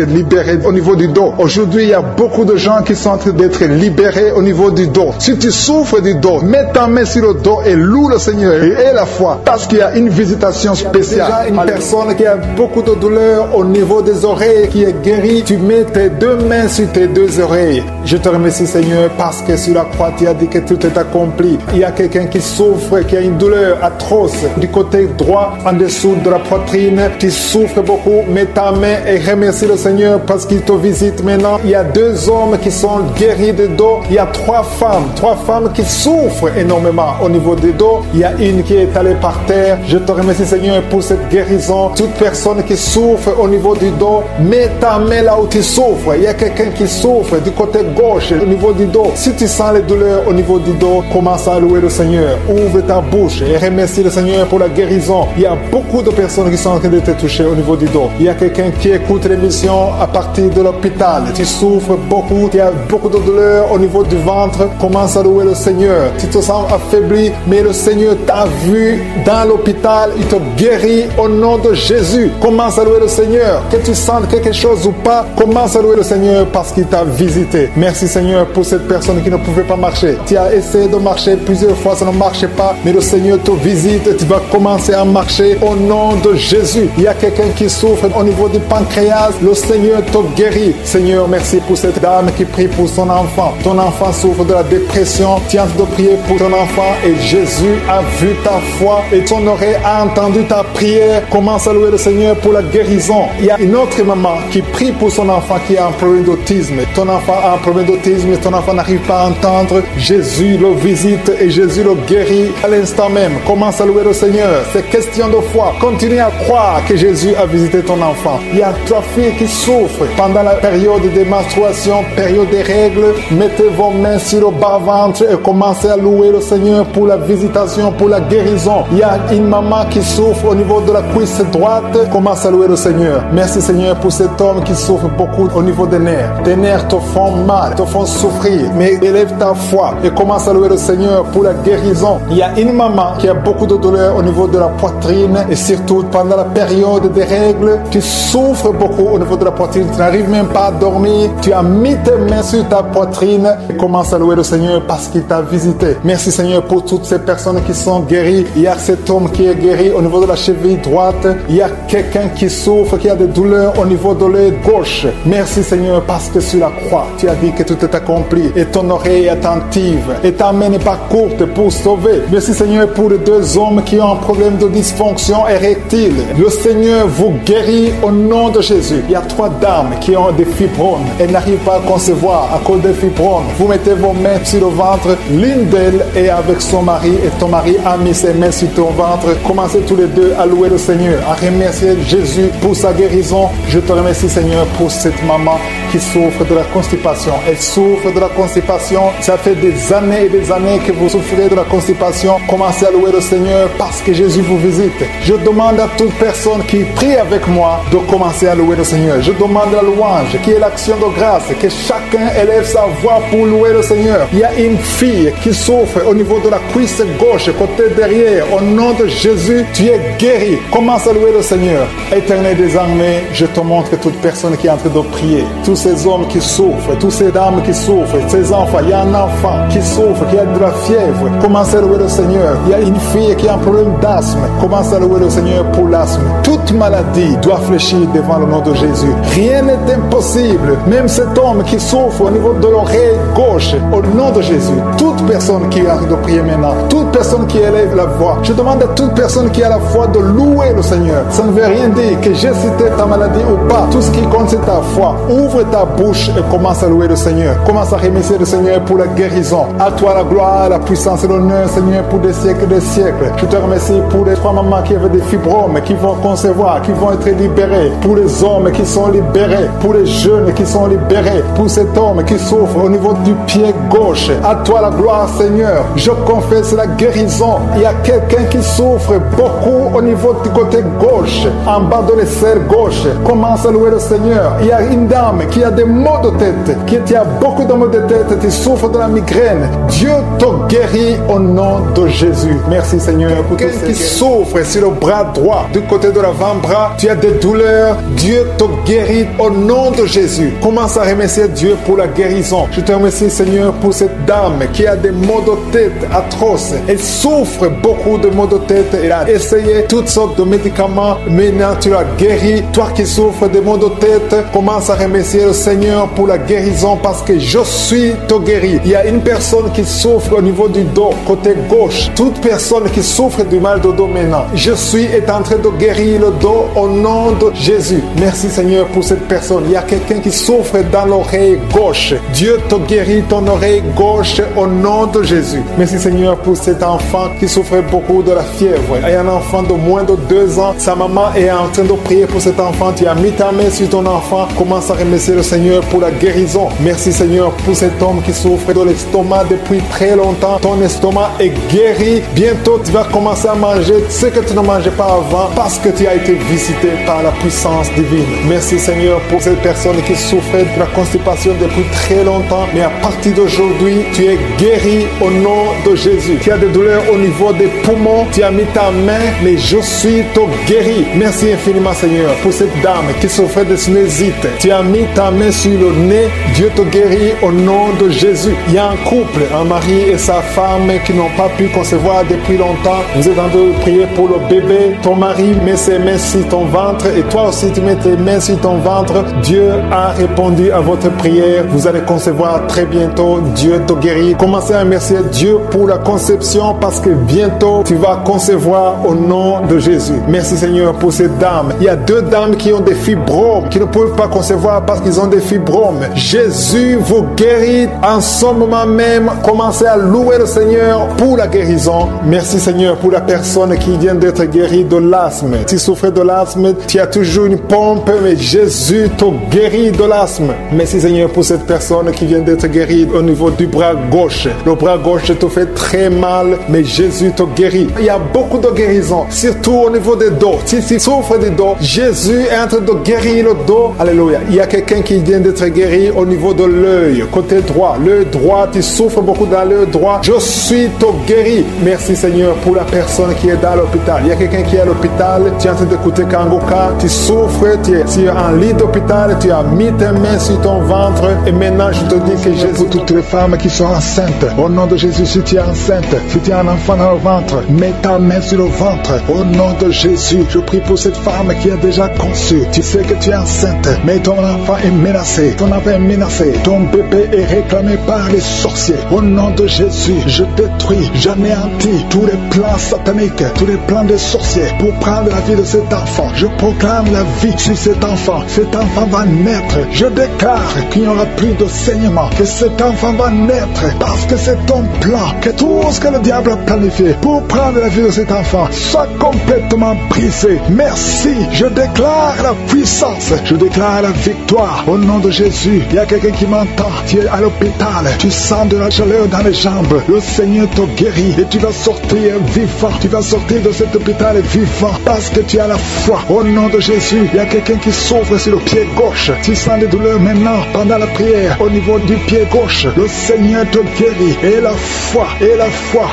libérés au niveau du dos. Aujourd'hui, il y a beaucoup de gens qui sont en train d'être libérés au niveau du dos. Si tu souffres du dos, mets ta main sur le dos et loue le Seigneur et aie la foi, parce qu'il y a une visitation spéciale. Il y a déjà une personne qui a beaucoup de douleur au niveau des oreilles qui est guérie. Tu mets tes deux mains sur tes deux oreilles. Je te remercie, Seigneur, parce que sur la croix, tu as dit que tout est accompli. Il y a quelqu'un qui souffre, qui a une douleur atroce du côté droit, en dessous de la poitrine. Tu souffres beaucoup. Mets ta main et remercie le Seigneur parce qu'il te visite maintenant. Il y a 2 hommes qui sont guéris de dos. Il y a 3 femmes qui souffrent énormément au niveau du dos. Il y a une qui est allée par terre. Je te remercie, Seigneur, pour cette guérison. Toute personne qui souffre au niveau du dos, mets ta main là où tu souffres. Il y a quelqu'un qui souffre du côté gauche, au niveau du dos. Si tu sens les douleurs au niveau du dos, commence à louer le Seigneur. Ouvre ta bouche et remercie le Seigneur pour la guérison. Il y a beaucoup de personnes qui sont en train de te toucher au niveau du dos. Il y a quelqu'un qui écoute l'émission à partir de l'hôpital. Tu souffres beaucoup, il y a beaucoup de douleurs au niveau du ventre. Commence à louer le Seigneur. Tu te sens affaibli, mais le Seigneur t'a vu dans l'hôpital. Il te guérit au nom de Jésus. Commence à louer le Seigneur. Que tu sentes quelque chose ou pas, commence à louer le Seigneur parce qu'il t'a visité. Merci, Seigneur, pour cette personne qui ne pouvait pas marcher. Tu as essayé de marcher plusieurs fois, ça ne marchait pas, mais le Seigneur te visite et tu vas commencer à marcher au nom de Jésus. Il y a quelqu'un qui souffre au niveau du pancréas, le Seigneur te guérit. Seigneur, merci pour cette dame qui prie pour son enfant. Ton enfant souffre de la dépression. Tu es en train de prier pour ton enfant et Jésus a vu ta foi et ton oreille a entendu ta prière. Commence à louer le Seigneur pour la guérison. Il y a une autre maman qui prie pour son enfant qui a un problème d'autisme. Ton enfant a un problème d'autisme, ton enfant n'arrive pas à entendre. Jésus le visite et Jésus le guérit à l'instant même. Commence à louer le Seigneur. C'est question de foi. Continue à croire que Jésus a visité ton enfant. Il y a 3 filles qui souffrent pendant la période de menstruation, période des règles. Mettez vos mains sur le bas-ventre et commencez à louer le Seigneur pour la visitation, pour la guérison. Il y a une maman qui souffre au niveau de la cuisse droite. Commence à louer le Seigneur. Merci, Seigneur, pour cet homme qui souffre beaucoup au niveau des nerfs. Tes nerfs te font mal, te font souffrir, mais élève ta foi et commence à louer le Seigneur pour la guérison. Il y a une maman qui a beaucoup de douleur au niveau de la poitrine et surtout pendant la période des règles, tu souffres beaucoup au niveau de la poitrine, tu n'arrives même pas à dormir, tu as mis tes mains sur ta poitrine et commence à louer le Seigneur parce qu'il t'a visité. Merci, Seigneur, pour toutes ces personnes qui sont guéries. Il y a cet homme qui est guéri au niveau de la cheville droite. Il y a quelqu'un qui souffre, qui a des douleurs au niveau de l'œil gauche. Merci, Seigneur, parce que sur la croix, tu as dit que tout est accompli et ton oreille est attentive et ta main n'est pas courte pour sauver. Merci, Seigneur, pour les 2 hommes qui ont un problème de dysfonction érectile. Le Seigneur vous guérit au nom de Jésus. Il y a 3 dames qui ont des fibromes. Elles n'arrivent pas à concevoir à cause des fibromes. Vous mettez vos mains sur le ventre. L'une d'elles est avec son mari et ton mari a mis ses mains sur ton ventre. Commencez tous les deux à louer le Seigneur, à remercier Jésus pour sa guérison. Je te remercie, Seigneur, pour cette maman qui souffre de la constipation. Elle souffre de la constipation. Ça fait des années et des années que vous souffrez de la constipation. Commencez à louer le Seigneur parce que Jésus vous visite. Je demande à toute personne qui prie avec moi de commencer à louer le Seigneur. Je demande la louange, qui est l'action de grâce, que chacun élève sa voix pour louer le Seigneur. Il y a une fille qui souffre au niveau de la cuisse gauche, côté derrière. Au nom de Jésus, tu es guéri. Commence à louer le Seigneur. Éternel des armées, je te montre que toute personne qui est en train de prier, tous ces hommes qui souffrent, toutes ces dames qui souffrent, ces enfants, il y a un enfant qui souffre, qui a de la fièvre. Commence à louer le Seigneur. Il y a une fille qui a un problème d'asthme. Commence à louer le Seigneur pour l'asthme. Toute maladie doit fléchir devant le nom de Jésus. Rien n'est impossible. Même cet homme qui souffre au niveau de l'oreille gauche, au nom de Jésus. Toute personne qui a de prier maintenant, toute personne qui élève la voix, je demande à toute personne qui a la foi de louer le Seigneur. Ça ne veut rien dire que j'ai cité ta maladie ou pas. Tout ce qui compte, c'est ta foi. Ouvre ta bouche et commence à louer le Seigneur. Commence à remercier le Seigneur pour la guérison. À toi la gloire, la puissance et l'honneur, Seigneur, pour des siècles et des siècles. Je te remercie pour les 3 mamans qui avaient des fibromes, qui vont concevoir recevoir, qui vont être libérés. Pour les hommes qui sont libérés, pour les jeunes qui sont libérés, pour cet homme qui souffre au niveau du pied gauche. À toi la gloire, Seigneur. Je confesse la guérison. Il y a quelqu'un qui souffre beaucoup au niveau du côté gauche, en bas de l'aisselle gauche. Commence à louer le Seigneur. Il y a une dame qui a des maux de tête, qui a beaucoup de maux de tête, qui souffre de la migraine. Dieu te guérit au nom de Jésus. Merci Seigneur pour quelqu'un qui souffre sur le bras droit, du côté de l'avant-bras. Tu as des douleurs. Dieu te guérit au nom de Jésus. Commence à remercier Dieu pour la guérison. Je te remercie Seigneur pour cette dame qui a des maux de tête atroces. Elle souffre beaucoup de maux de tête. Elle a essayé toutes sortes de médicaments. Maintenant tu l'as guéri. Toi qui souffres de maux de tête, commence à remercier le Seigneur pour la guérison parce que je suis te guéri. Il y a une personne qui souffre au niveau du dos, côté gauche. Toute personne qui souffre du mal de dos maintenant, je suis en train de guérir le dos au nom de Jésus. Merci Seigneur pour cette personne. Il y a quelqu'un qui souffre dans l'oreille gauche. Dieu te guérit ton oreille gauche au nom de Jésus. Merci Seigneur pour cet enfant qui souffre beaucoup de la fièvre. Il y a un enfant de moins de 2 ans. Sa maman est en train de prier pour cet enfant. Tu as mis ta main sur ton enfant. Commence à remercier le Seigneur pour la guérison. Merci Seigneur pour cet homme qui souffre de l'estomac depuis très longtemps. Ton estomac est guéri. Bientôt tu vas commencer à manger ce que tu ne mangeais pas avant parce que tu as été visité par la puissance divine. Merci Seigneur pour cette personne qui souffrait de la constipation depuis très longtemps. Mais à partir d'aujourd'hui, tu es guéri au nom de Jésus. Tu as des douleurs au niveau des poumons. Tu as mis ta main, mais je suis ton guéri. Merci infiniment Seigneur pour cette dame qui souffrait de sinusite. Tu as mis ta main sur le nez. Dieu te guérit au nom de Jésus. Il y a un couple, un mari et sa femme qui n'ont pas pu concevoir depuis longtemps. Vous êtes en train de prier pour le bébé. Ton mari met ses mains sur ton ventre et toi aussi tu mets tes mains sur ton ventre. Dieu a répondu à votre prière. Vous allez concevoir très bientôt. Dieu te guérit. Commencez à remercier Dieu pour la conception parce que bientôt tu vas concevoir au nom de Jésus. Merci Seigneur pour ces dames. Il y a 2 dames qui ont des fibromes, qui ne peuvent pas concevoir parce qu'ils ont des fibromes. Jésus vous guérit en ce moment même. Commencez à louer le Seigneur pour la guérison. Merci Seigneur pour la personne qui vient d'être guérie de l'asthme. Tu souffres de l'asthme, tu as toujours une pompe, mais Jésus te guérit de l'asthme. Merci Seigneur pour cette personne qui vient d'être guérie au niveau du bras gauche. Le bras gauche te fait très mal, mais Jésus te guérit. Il y a beaucoup de guérison, surtout au niveau des dos. Si tu souffres des dos, Jésus est en train de guérir le dos. Alléluia. Il y a quelqu'un qui vient d'être guéri au niveau de l'œil, côté droit. L'œil droit, tu souffres beaucoup dans l'œil droit. Je suis te guéri. Merci Seigneur pour la personne qui est dans l'hôpital. Il y a quelqu'un qui est à l'hôpital, tu es en train d'écouter Kangoka, tu souffres, tu es en lit d'hôpital, tu as mis tes mains sur ton ventre et maintenant je te dis que Jésus, pour toutes les femmes qui sont enceintes, au nom de Jésus, si tu es enceinte, si tu as un enfant dans le ventre, mets ta main sur le ventre, au nom de Jésus. Je prie pour cette femme qui a déjà conçu. Tu sais que tu es enceinte, mais ton enfant est menacé, ton enfant est menacé, ton bébé est réclamé par les sorciers. Au nom de Jésus, je détruis, j'anéantis tous les plans sataniques, tous les plans des sorciers pour prendre la vie de cet enfant. Je proclame la vie sur cet enfant. Cet enfant va naître. Je déclare qu'il n'y aura plus de saignement, que cet enfant va naître parce que c'est ton plan, que tout ce que le diable a planifié pour prendre la vie de cet enfant soit complètement brisé. Merci. Je déclare la puissance. Je déclare la victoire au nom de Jésus. Il y a quelqu'un qui m'entend. Tu es à l'hôpital. Tu sens de la chaleur dans les jambes. Le Seigneur te guérit et tu vas sortir vivant. Tu vas sortir de cet hôpital vivant parce que tu as la foi. Au nom de Jésus, il y a quelqu'un qui souffre sur le pied gauche. Tu sens des douleurs maintenant pendant la prière au niveau du pied gauche. Le Seigneur te guérit. Et la foi,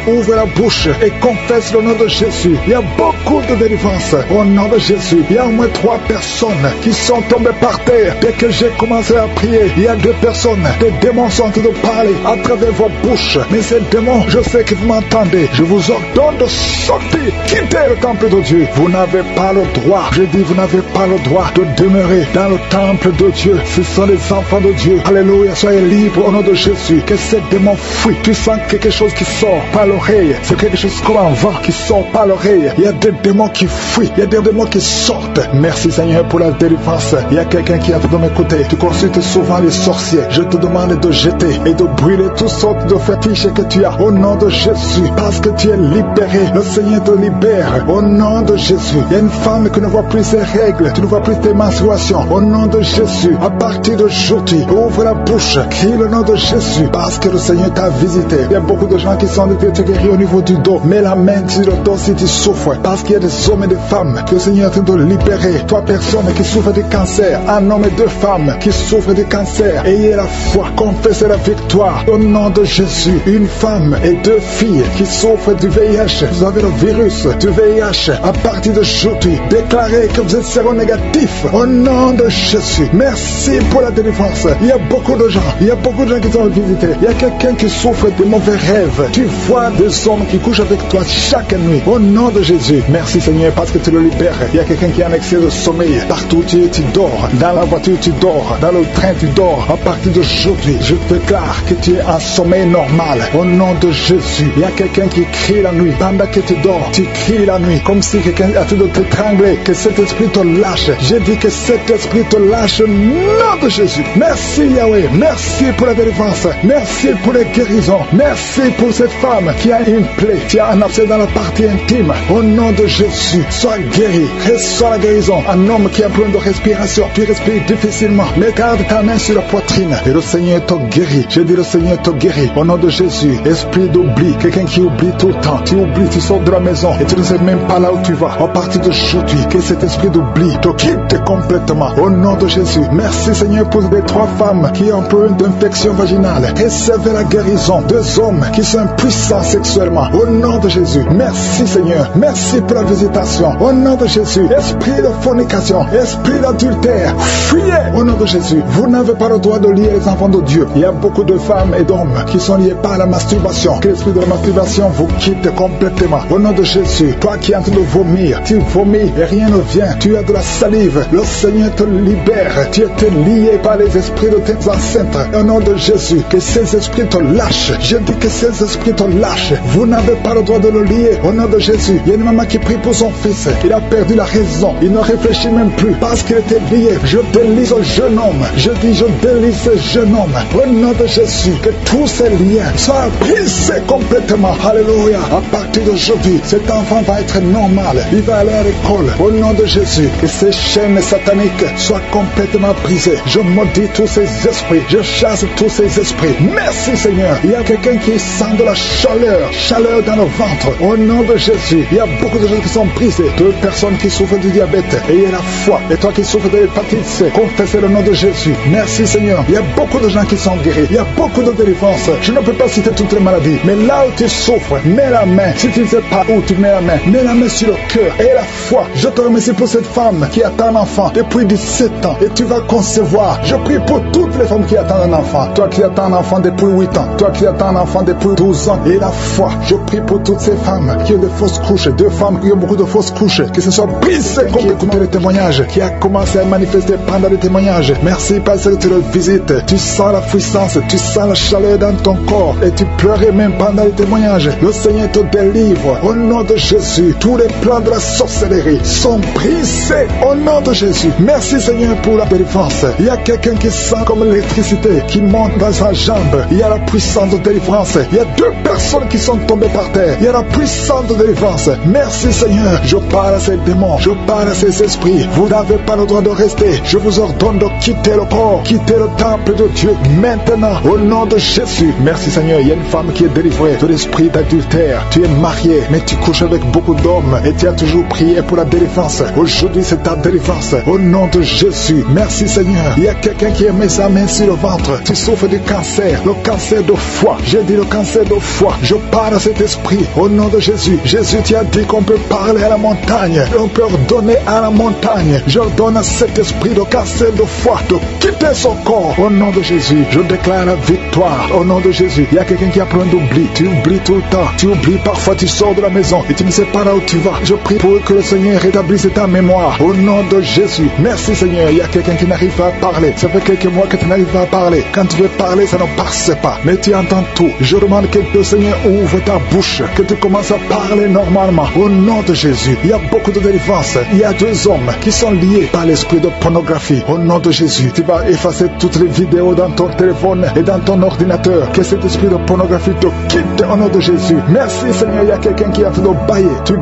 ouvre la bouche et confesse le nom de Jésus. Il y a beaucoup de délivrance au nom de Jésus. Il y a au moins 3 personnes qui sont tombées par terre. Dès que j'ai commencé à prier, il y a 2 personnes. Des démons sont en train de parler à travers vos bouches. Mais ces démons, je sais que vous m'entendez. Je vous ordonne de sortir, quitter le temple de Dieu. Vous n'avez pas le droit. Je dis, vous n'avez pas le droit de demeurer dans le temple de Dieu. Ce sont les enfants de Dieu. Alléluia. Soyez libres au nom de Jésus. Que ces démons fuient. Tu sens quelque chose qui sort par l'oreille. C'est quelque chose comme un vent qui sort par l'oreille. Il y a des démons qui fuient. Il y a des démons qui sortent. Merci Seigneur pour la délivrance. Il y a quelqu'un qui a de m'écouter. Tu consultes souvent les sorciers. Je te demande de jeter et de brûler toutes sortes de fétiches que tu as au nom de Jésus. Parce que tu es libéré. Le Seigneur te libère au nom de Jésus. Il y a une femme qui ne voit plus ses règles, tu ne vois plus tes menstruations. Au nom de Jésus, à partir d'aujourd'hui, ouvre la bouche, crie le nom de Jésus, parce que le Seigneur t'a visité. Il y a beaucoup de gens qui sont en train de te guérir au niveau du dos. Mets la main sur le dos si tu souffres, parce qu'il y a des hommes et des femmes que le Seigneur est en train de libérer. Toi, personne qui souffre de cancer, un homme et deux femmes qui souffrent de cancer, ayez la foi, confessez la victoire. Au nom de Jésus, une femme et deux filles qui souffrent du VIH, vous avez le virus du VIH, à partir d'aujourd'hui, déclarez que vous êtes séronégatif. Au nom de Jésus, merci pour la délivrance. Il y a beaucoup de gens qui sont visités. Il y a quelqu'un qui souffre de mauvais rêves. Tu vois des hommes qui couchent avec toi chaque nuit. Au nom de Jésus, merci Seigneur parce que tu le libères. Il y a quelqu'un qui a un excès de sommeil. Partout tu dors. Dans la voiture tu dors. Dans le train tu dors. À partir d'aujourd'hui, je déclare que tu es en sommeil normal. Au nom de Jésus, il y a quelqu'un qui crie la nuit. Pendant que tu dors, tu cries la nuit. Comme si quelqu'un a tout de t'étrangler. Que cet esprit te lâche. J'ai dit que cet esprit te lâche au nom de Jésus. Merci Yahweh. Merci pour la délivrance. Merci pour les guérisons. Merci pour cette femme qui a une plaie, qui a un abcès dans la partie intime. Au nom de Jésus, sois guéri. Reçois la guérison. Un homme qui a un problème de respiration, tu respires difficilement, mais garde ta main sur la poitrine et le Seigneur te guérit. Je dis le Seigneur te guérit. Au nom de Jésus, esprit d'oubli, quelqu'un qui oublie tout le temps. Tu oublies, tu sors de la maison et tu ne sais même pas là où tu vas. À partir d'aujourd'hui, que cet esprit d'oubli te quitte complètement. Au nom de Jésus, merci Seigneur pour les 3 femmes qui ont un problème d'infection vaginale. Recevez la guérison. 2 hommes qui sont puissants sexuellement. Au nom de Jésus, merci Seigneur. Merci pour la visitation. Au nom de Jésus, esprit de fornication, esprit d'adultère, fuyez. Au nom de Jésus, vous n'avez pas le droit de lier les enfants de Dieu. Il y a beaucoup de femmes et d'hommes qui sont liés par la masturbation. Que l'esprit de la masturbation vous quitte complètement. Au nom de Jésus, toi qui es en train de vomir, tu vomis et rien ne vient. Tu as de la salive. Le Seigneur te libère. Tu étais lié par les esprits de tes ancêtres. Au nom de Jésus, que ces esprits te lâchent. Je dis que ces esprits te lâchent. Vous n'avez pas le droit de le lier. Au nom de Jésus, il y a une maman qui prie pour son fils. Il a perdu la raison. Il ne réfléchit même plus parce qu'il était lié. Je délie ce jeune homme. Je dis, je délie ce jeune homme. Au nom de Jésus, que tous ces liens soient brisés complètement. Alléluia. À partir d'aujourd'hui, cet enfant va être normal. Il va aller à l'école. Au nom de Jésus, que ces chaînes sataniques soient complètement brisées. Je maudis tous ces esprits. Je chasse tous ces esprits. Merci Seigneur. Il y a quelqu'un qui sent de la chaleur dans le ventre. Au nom de Jésus, il y a beaucoup de gens qui sont brisés. 2 personnes qui souffrent du diabète. Ayez la foi. Et toi qui souffres de l'hépatite C, confessez le nom de Jésus. Merci Seigneur. Il y a beaucoup de gens qui sont guéris. Il y a beaucoup de délivrance. Je ne peux pas citer toutes les maladies. Mais là où tu souffres, mets la main. Si tu ne sais pas où tu mets la main sur le cœur. Et la foi. Je te remercie pour cette femme qui attend un enfant depuis 17 ans. Et tu vas concevoir. Je prie pour toutes les femmes qui attendent un enfant. Toi qui attends un enfant depuis 8 ans. Toi qui attends un enfant depuis 12 ans. Et la foi. Je prie pour toutes ces femmes qui ont de fausses couches. 2 femmes qui ont beaucoup de fausses couches. Que ce soit brisé comme écouter les témoignages. Qui a commencé à manifester pendant les témoignages. Merci parce que tu le visites. Tu sens la puissance. Tu sens la chaleur dans ton corps. Et tu pleurais même pendant les témoignages. Le Seigneur te délivre. Au nom de Jésus. Tous les plans de la sorcellerie sont brisés. Au nom de Jésus. Merci Seigneur pour la délivrance. Il y a quelqu'un qui sent comme l'électricité qui monte dans sa jambe. Il y a la puissance de délivrance. Il y a 2 personnes qui sont tombées par terre. Il y a la puissance de délivrance. Merci Seigneur. Je parle à ces démons. Je parle à ces esprits. Vous n'avez pas le droit de rester. Je vous ordonne de quitter le corps. Quitter le temple de Dieu. Maintenant. Au nom de Jésus. Merci Seigneur. Il y a une femme qui est délivrée de l'esprit d'adultère. Tu es marié, mais tu couches avec beaucoup d'hommes. Et tu as toujours prié pour la délivrance. Aujourd'hui c'est ta délivrance. Au nom de Jésus. Merci Seigneur. Il y a quelqu'un qui a mis sa main sur le ventre. Tu souffres du cancer. Le cancer de foie. J'ai dit le cancer de foie. Je parle à cet esprit. Au nom de Jésus. Jésus tu as dit qu'on peut parler à la montagne. On peut ordonner à la montagne. J'ordonne à cet esprit de cancer de foie de quitter son corps. Au nom de Jésus. Je déclare la victoire. Au nom de Jésus. Il y a quelqu'un qui a plein d'oubli. Tu oublies tout le temps. Tu oublies parfois. Tu sors de la maison et tu ne sais pas là où tu vas. Je prie pour que le Seigneur rétablisse ta mémoire. Au nom de Jésus. Merci Seigneur. Il y a quelqu'un qui n'arrive pas à parler. Ça fait quelques mois que tu n'arrives pas à parler. Quand tu veux parler, ça ne passe pas. Mais tu entends tout. Je demande que le Seigneur ouvre ta bouche. Que tu commences à parler normalement. Au nom de Jésus. Il y a beaucoup de délivrance. Il y a 2 hommes qui sont liés par l'esprit de pornographie. Au nom de Jésus. Tu vas effacer toutes les vidéos dans ton téléphone et dans ton ordinateur. Que cet esprit de pornographie te quitte au nom de Jésus. Merci Seigneur. Il y a quelqu'un qui est en train de bailler. Tu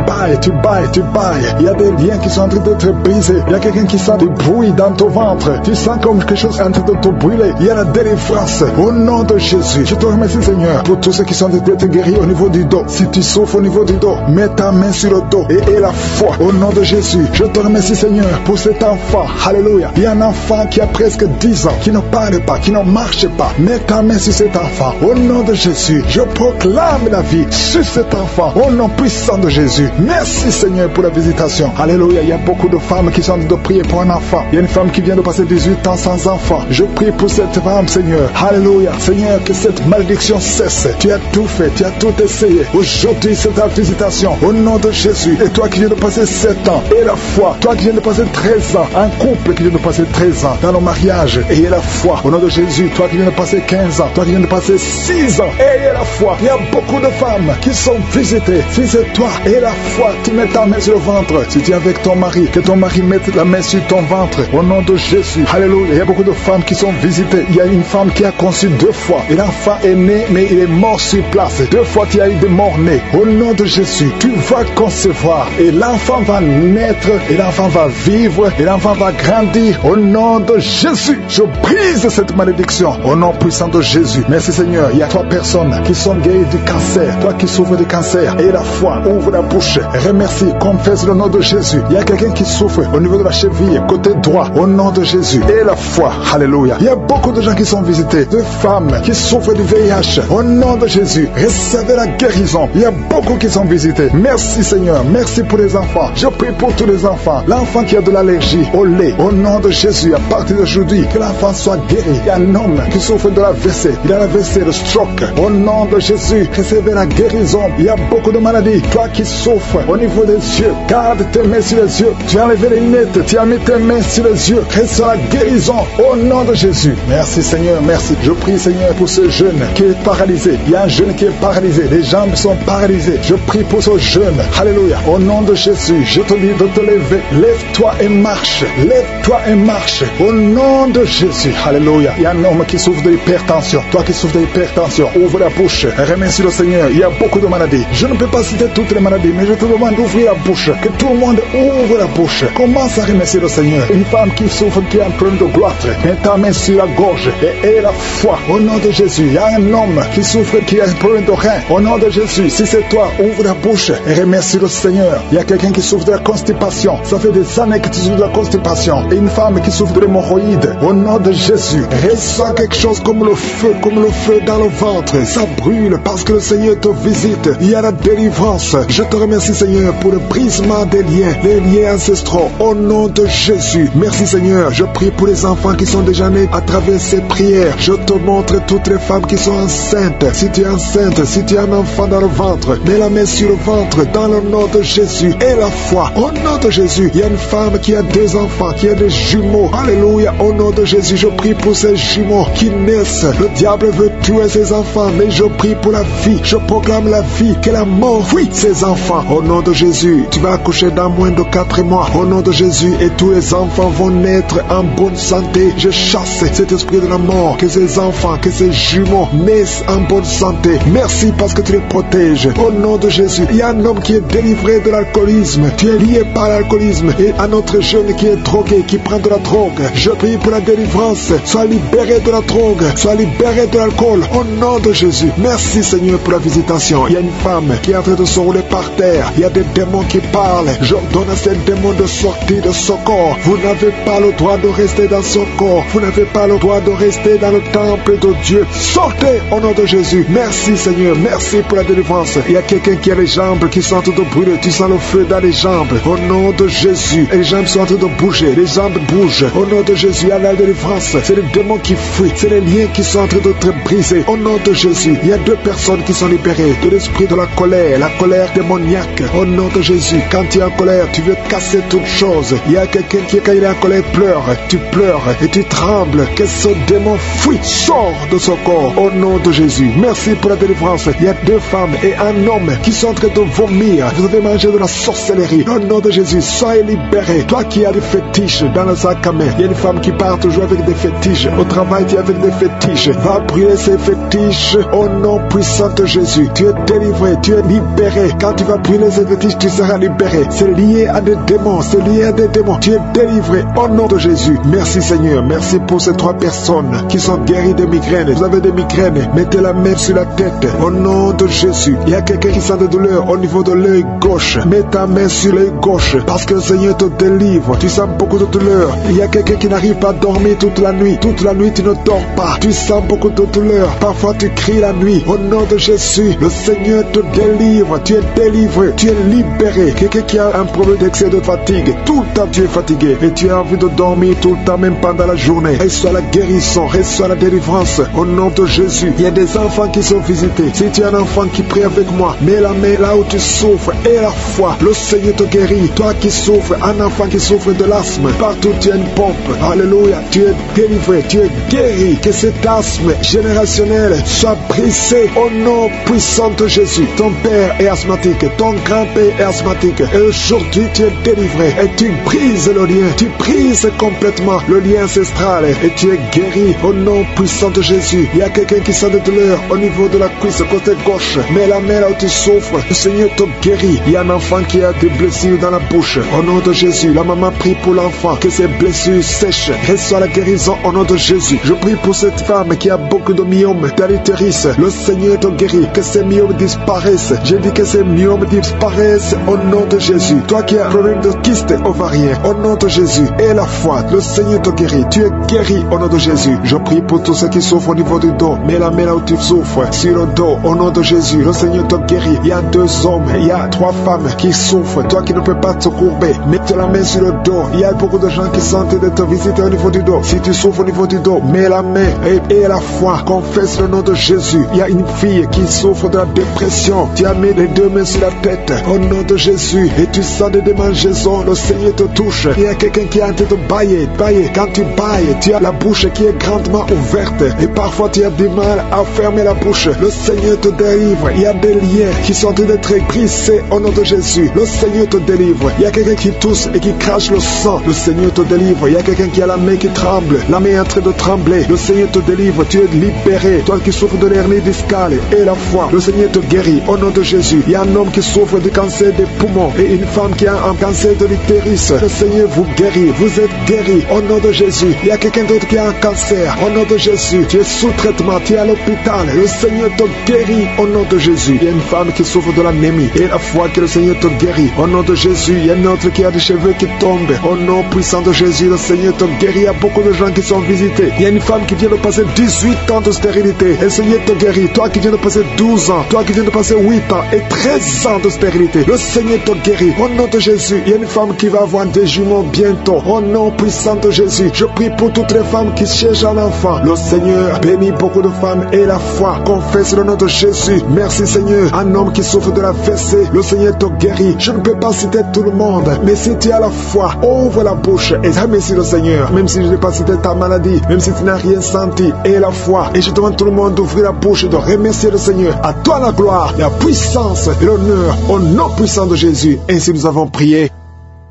bailles. failles. Il y a des liens qui sont en train d'être brisés. Il y a quelqu'un qui sent du bruit dans ton ventre. Tu sens comme quelque chose est en train de te brûler. Il y a la délivrance. Au nom de Jésus, je te remercie, Seigneur, pour tous ceux qui sont en train d'être guéris au niveau du dos. Si tu souffres au niveau du dos, mets ta main sur le dos et aie la foi. Au nom de Jésus, je te remercie, Seigneur, pour cet enfant. Alléluia. Il y a un enfant qui a presque 10 ans, qui ne parle pas, qui ne marche pas. Mets ta main sur cet enfant. Au nom de Jésus, je proclame la vie sur cet enfant. Au nom puissant de Jésus. Merci, Seigneur, pour la visitation. Alléluia. Il y a beaucoup de femmes qui sont en train de prier pour un enfant. Il y a une femme qui vient de passer 18 ans sans enfant. Je prie pour cette femme, Seigneur. Alléluia. Seigneur, que cette malédiction cesse. Tu as tout fait, tu as tout essayé. Aujourd'hui, c'est ta visitation. Au nom de Jésus. Et toi qui viens de passer 7 ans, et la foi. Toi qui viens de passer 13 ans. Un couple qui vient de passer 13 ans dans le mariage. Ayez la foi. Au nom de Jésus. Toi qui viens de passer 15 ans. Toi qui viens de passer 6 ans. Ayez la foi. Il y a beaucoup de femmes qui sont visitées. Si c'est toi, ayez la foi. Tu mets ta main sur le ventre. Si tu es avec ton mari, que ton mari mette la main sur ton ventre. Au nom de Jésus. Alléluia. Il y a beaucoup de femmes qui sont visitées. Il y a une femme qui a conçu 2 fois. Et l'enfant est né, mais il est mort sur place. 2 fois, tu as eu des morts-nés. Au nom de Jésus, tu vas concevoir. Et l'enfant va naître. Et l'enfant va vivre. Et l'enfant va grandir. Au nom de Jésus, je brise cette malédiction. Au nom puissant de Jésus. Merci, Seigneur. Il y a 3 personnes qui sont guéries du cancer. Toi qui souffres du cancer. Et la foi, ouvre la bouche. Remercie. Confesse le nom de Jésus. Il y a quelqu'un qui souffre au niveau de la cheville, côté droit. Au nom de Jésus. Et la foi. Alléluia. Il y a beaucoup de gens qui sont visités. De femmes qui souffrent du VIH. Au nom de Jésus. Recevez la guérison. Il y a beaucoup qui sont visités. Merci, Seigneur. Merci pour les enfants. Je prie pour tous les enfants. L'enfant qui a de l'allergie au lait. Au nom de Jésus. À partir d'aujourd'hui, que l'enfant soit guéri. Il y a un homme qui souffre de l'AVC. Il a l'AVC, le stroke. Au nom de Jésus. Recevez la guérison. Il y a beaucoup de maladies. Toi qui souffres au niveau des yeux. Garde tes mains sur les yeux. Tu as enlevé les lunettes. Tu as mis tes mains sur les yeux. Reçois la guérison. Au nom de Jésus. Merci, Seigneur. Merci. Je prie, Seigneur, pour ce jeune qui est paralysé. Il y a un jeune qui est paralysé. Les jambes sont paralysées. Je prie pour ce jeune. Alléluia. Au nom de Jésus, je te dis de te lever. Lève-toi et marche. Lève-toi et marche. Au nom de Jésus. Alléluia. Il y a un homme qui souffre de l'hypertension. Toi qui souffres de l'hypertension, ouvre la bouche. Remercie le Seigneur. Il y a beaucoup de maladies. Je ne peux pas citer toutes les maladies, mais je te demande d'ouvrir la bouche. Que tout le monde ouvre la bouche. Commence à remercier le Seigneur. Une femme qui souffre, qui a un problème de gloître. Mets ta main sur la gorge et aie la foi. Au nom de Jésus. Il y a un homme qui souffre, qui a un problème de rein. Au nom de Jésus. Si c'est toi, ouvre la bouche et remercie le Seigneur. Il y a quelqu'un qui souffre de la constipation. Ça fait des années que tu souffres de la constipation. Et une femme qui souffre de l'hémorroïde. Au nom de Jésus. Ressens quelque chose comme le feu dans le ventre. Ça brûle parce que le Seigneur te visite. Il y a la délivrance. Je te remercie, Seigneur, pour le brisement des liens, les liens ancestraux. Au nom de Jésus. Merci, Seigneur. Je prie pour les enfants qui sont déjà nés à travers ces prières. Je te montre toutes les femmes qui sont enceintes. Si tu es enceinte, si tu as un enfant dans le ventre, mets la main sur le ventre dans le nom de Jésus. Et la foi. Au nom de Jésus. Il y a une femme qui a 2 enfants, qui a des jumeaux. Alléluia. Au nom de Jésus, je prie pour ces jumeaux qui naissent. Le diable veut tuer ses enfants, mais je prie pour la vie. Je proclame la vie, que la mort fuit ses enfants. Au nom de Jésus, tu vas accoucher dans moins de 4 mois. Au nom de Jésus, et tous les enfants vont naître en bonne santé. Je chasse cet esprit de la mort. Que ces enfants, que ces jumeaux naissent en bonne santé. Merci parce que tu les protèges. Au nom de Jésus, il y a un homme qui est délivré de l'alcoolisme. Tu es lié par l'alcoolisme. Et un autre jeune qui est drogué, qui prend de la drogue. Je prie pour la délivrance. Sois libéré de la drogue. Sois libéré de l'alcool. Au nom de Jésus. Merci, Seigneur, pour la visitation. Il y a une femme qui est en train de se rouler par terre. Il y a des démons qui parlent. J'ordonne à ces démons de sortir de ce corps. Vous n'avez pas le droit de rester dans ce corps. Vous n'avez pas le droit de rester dans le temple de Dieu. Sortez au nom de Jésus. Merci, Seigneur. Merci pour la délivrance. Il y a quelqu'un qui a les jambes qui sont en train de brûler. Tu sens le feu dans les jambes. Au nom de Jésus. Et les jambes sont en train de bouger. Les jambes bougent. Au nom de Jésus, il y a la délivrance. C'est les démons qui fuient. C'est les liens qui sont en train d'être brisés. Au nom de Jésus. Il y a 2 personnes qui sont libérées de l'esprit de la colère démoniaque. Au nom de Jésus. Quand tu es en colère, tu veux casser toute chose. Il y a quelqu'un qui, quand il est en colère, pleure. Tu pleures et tu trembles. Que ce démon fuit. Sors de ce corps. Au nom de Jésus. Merci pour la délivrance. Il y a 2 femmes et un homme qui sont en train de vomir. Vous avez mangé de la sorcellerie. Au nom de Jésus, soyez libérés. Toi qui as des fétiches dans le sac à main. Il y a une femme qui part toujours avec des fétiches. Au travail, tu es avec des fétiches. Va brûler ces fétiches. Au nom puissant de Jésus. Tu es délivré. Tu es libéré. Quand tu vas brûler ces fétiches, tu seras libéré. libéré. C'est lié à des démons, c'est lié à des démons. Tu es délivré au nom de Jésus. Merci Seigneur, merci pour ces 3 personnes qui sont guéries de migraines. Vous avez des migraines, mettez la main sur la tête au nom de Jésus. Il y a quelqu'un qui sent de douleur au niveau de l'œil gauche. Mets ta main sur l'œil gauche parce que le Seigneur te délivre. Tu sens beaucoup de douleur. Il y a quelqu'un qui n'arrive pas à dormir toute la nuit. Toute la nuit tu ne dors pas. Tu sens beaucoup de douleur. Parfois tu cries la nuit. Au nom de Jésus, le Seigneur te délivre. Tu es délivré, tu es libéré. Quelqu'un qui a un problème d'excès de fatigue. Tout le temps tu es fatigué et tu as envie de dormir tout le temps, même pendant la journée. Reçois la guérison, reçois la délivrance au nom de Jésus. Il y a des enfants qui sont visités. Si tu es un enfant qui prie avec moi, mets la main là où tu souffres et la foi. Le Seigneur te guérit. Toi qui souffres, un enfant qui souffre de l'asthme, partout tu as une pompe. Alléluia, tu es délivré, tu es guéri. Que cet asthme générationnel soit brisé au nom puissant de Jésus. Ton père est asthmatique, ton grand-père est asthmatique. Et aujourd'hui tu es délivré et tu brises le lien. Tu brises complètement le lien ancestral et tu es guéri au nom puissant de Jésus. Il y a quelqu'un qui sent de douleur au niveau de la cuisse, côté gauche. Mets la main là où tu souffres. Le Seigneur te guérit. Il y a un enfant qui a des blessures dans la bouche. Au nom de Jésus, la maman prie pour l'enfant que ses blessures sèchent. Reçois la guérison au nom de Jésus. Je prie pour cette femme qui a beaucoup de myomes dans l'utérus. Le Seigneur te guérit. Que ces myomes disparaissent. Je dis que ces myomes disparaissent au nom de Jésus. Toi qui as un problème de kyste ovarien, au nom de Jésus, et la foi, le Seigneur te guérit. Tu es guéri au nom de Jésus. Je prie pour tous ceux qui souffrent au niveau du dos. Mets la main là où tu souffres, sur le dos, au nom de Jésus. Le Seigneur te guérit. Il y a 2 hommes, il y a 3 femmes qui souffrent. Toi qui ne peux pas te courber, mets la main sur le dos. Il y a beaucoup de gens qui sentent de te visiter au niveau du dos. Si tu souffres au niveau du dos, mets la main et la foi. Confesse le nom de Jésus. Il y a une fille qui souffre de la dépression. Tu as mis les 2 mains sur la tête au nom de Jésus et tu sens des démangeaisons. Le Seigneur te touche. Il y a quelqu'un qui a en train de bailler. Quand tu bailles, tu as la bouche qui est grandement ouverte et parfois tu as du mal à fermer la bouche. Le Seigneur te délivre. Il y a des liens qui sont en train d'être brisés au nom de Jésus. Le Seigneur te délivre. Il y a quelqu'un qui tousse et qui crache le sang. Le Seigneur te délivre. Il y a quelqu'un qui a la main qui tremble. La main est en train de trembler. Le Seigneur te délivre. Tu es libéré. Toi qui souffres de l'hernie discale et la foi, le Seigneur te guérit au nom de Jésus. Il y a un homme qui souffre du cancer des poumons et une femme qui a un cancer de l'utérus. Le Seigneur vous guérit. Vous êtes guéris au nom de Jésus. Il y a quelqu'un d'autre qui a un cancer au nom de Jésus. Tu es sous traitement. Tu es à l'hôpital. Le Seigneur te guérit au nom de Jésus. Il y a une femme qui souffre de l'anémie et la foi que le Seigneur te guérit au nom de Jésus. Il y a une autre qui a des cheveux qui tombent au nom puissant de Jésus. Le Seigneur te guérit. Il y a beaucoup de gens qui sont visités. Il y a une femme qui vient de passer 18 ans de stérilité et le Seigneur te guérit. Toi qui viens de passer 12 ans, toi qui viens de passer 8 ans et 13 ans de stérilité, le Seigneur te guérit au nom de Jésus. Il y a une femme qui va avoir des jumeaux bientôt au nom puissant de Jésus. Je prie pour toutes les femmes qui cherchent un enfant. Le Seigneur bénit beaucoup de femmes et la foi. Confesse le nom de Jésus. Merci Seigneur. Un homme qui souffre de la fessée, le Seigneur te guérit. Je ne peux pas citer tout le monde, mais si tu as la foi, ouvre la bouche et remercie le Seigneur. Même si je n'ai pas cité ta maladie, même si tu n'as rien senti, et la foi. Et je demande tout le monde d'ouvrir la bouche et de remercier le Seigneur. À toi la gloire, la puissance et l'honneur au nom puissant de Jésus. Ainsi nous avons prié.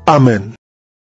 Amen.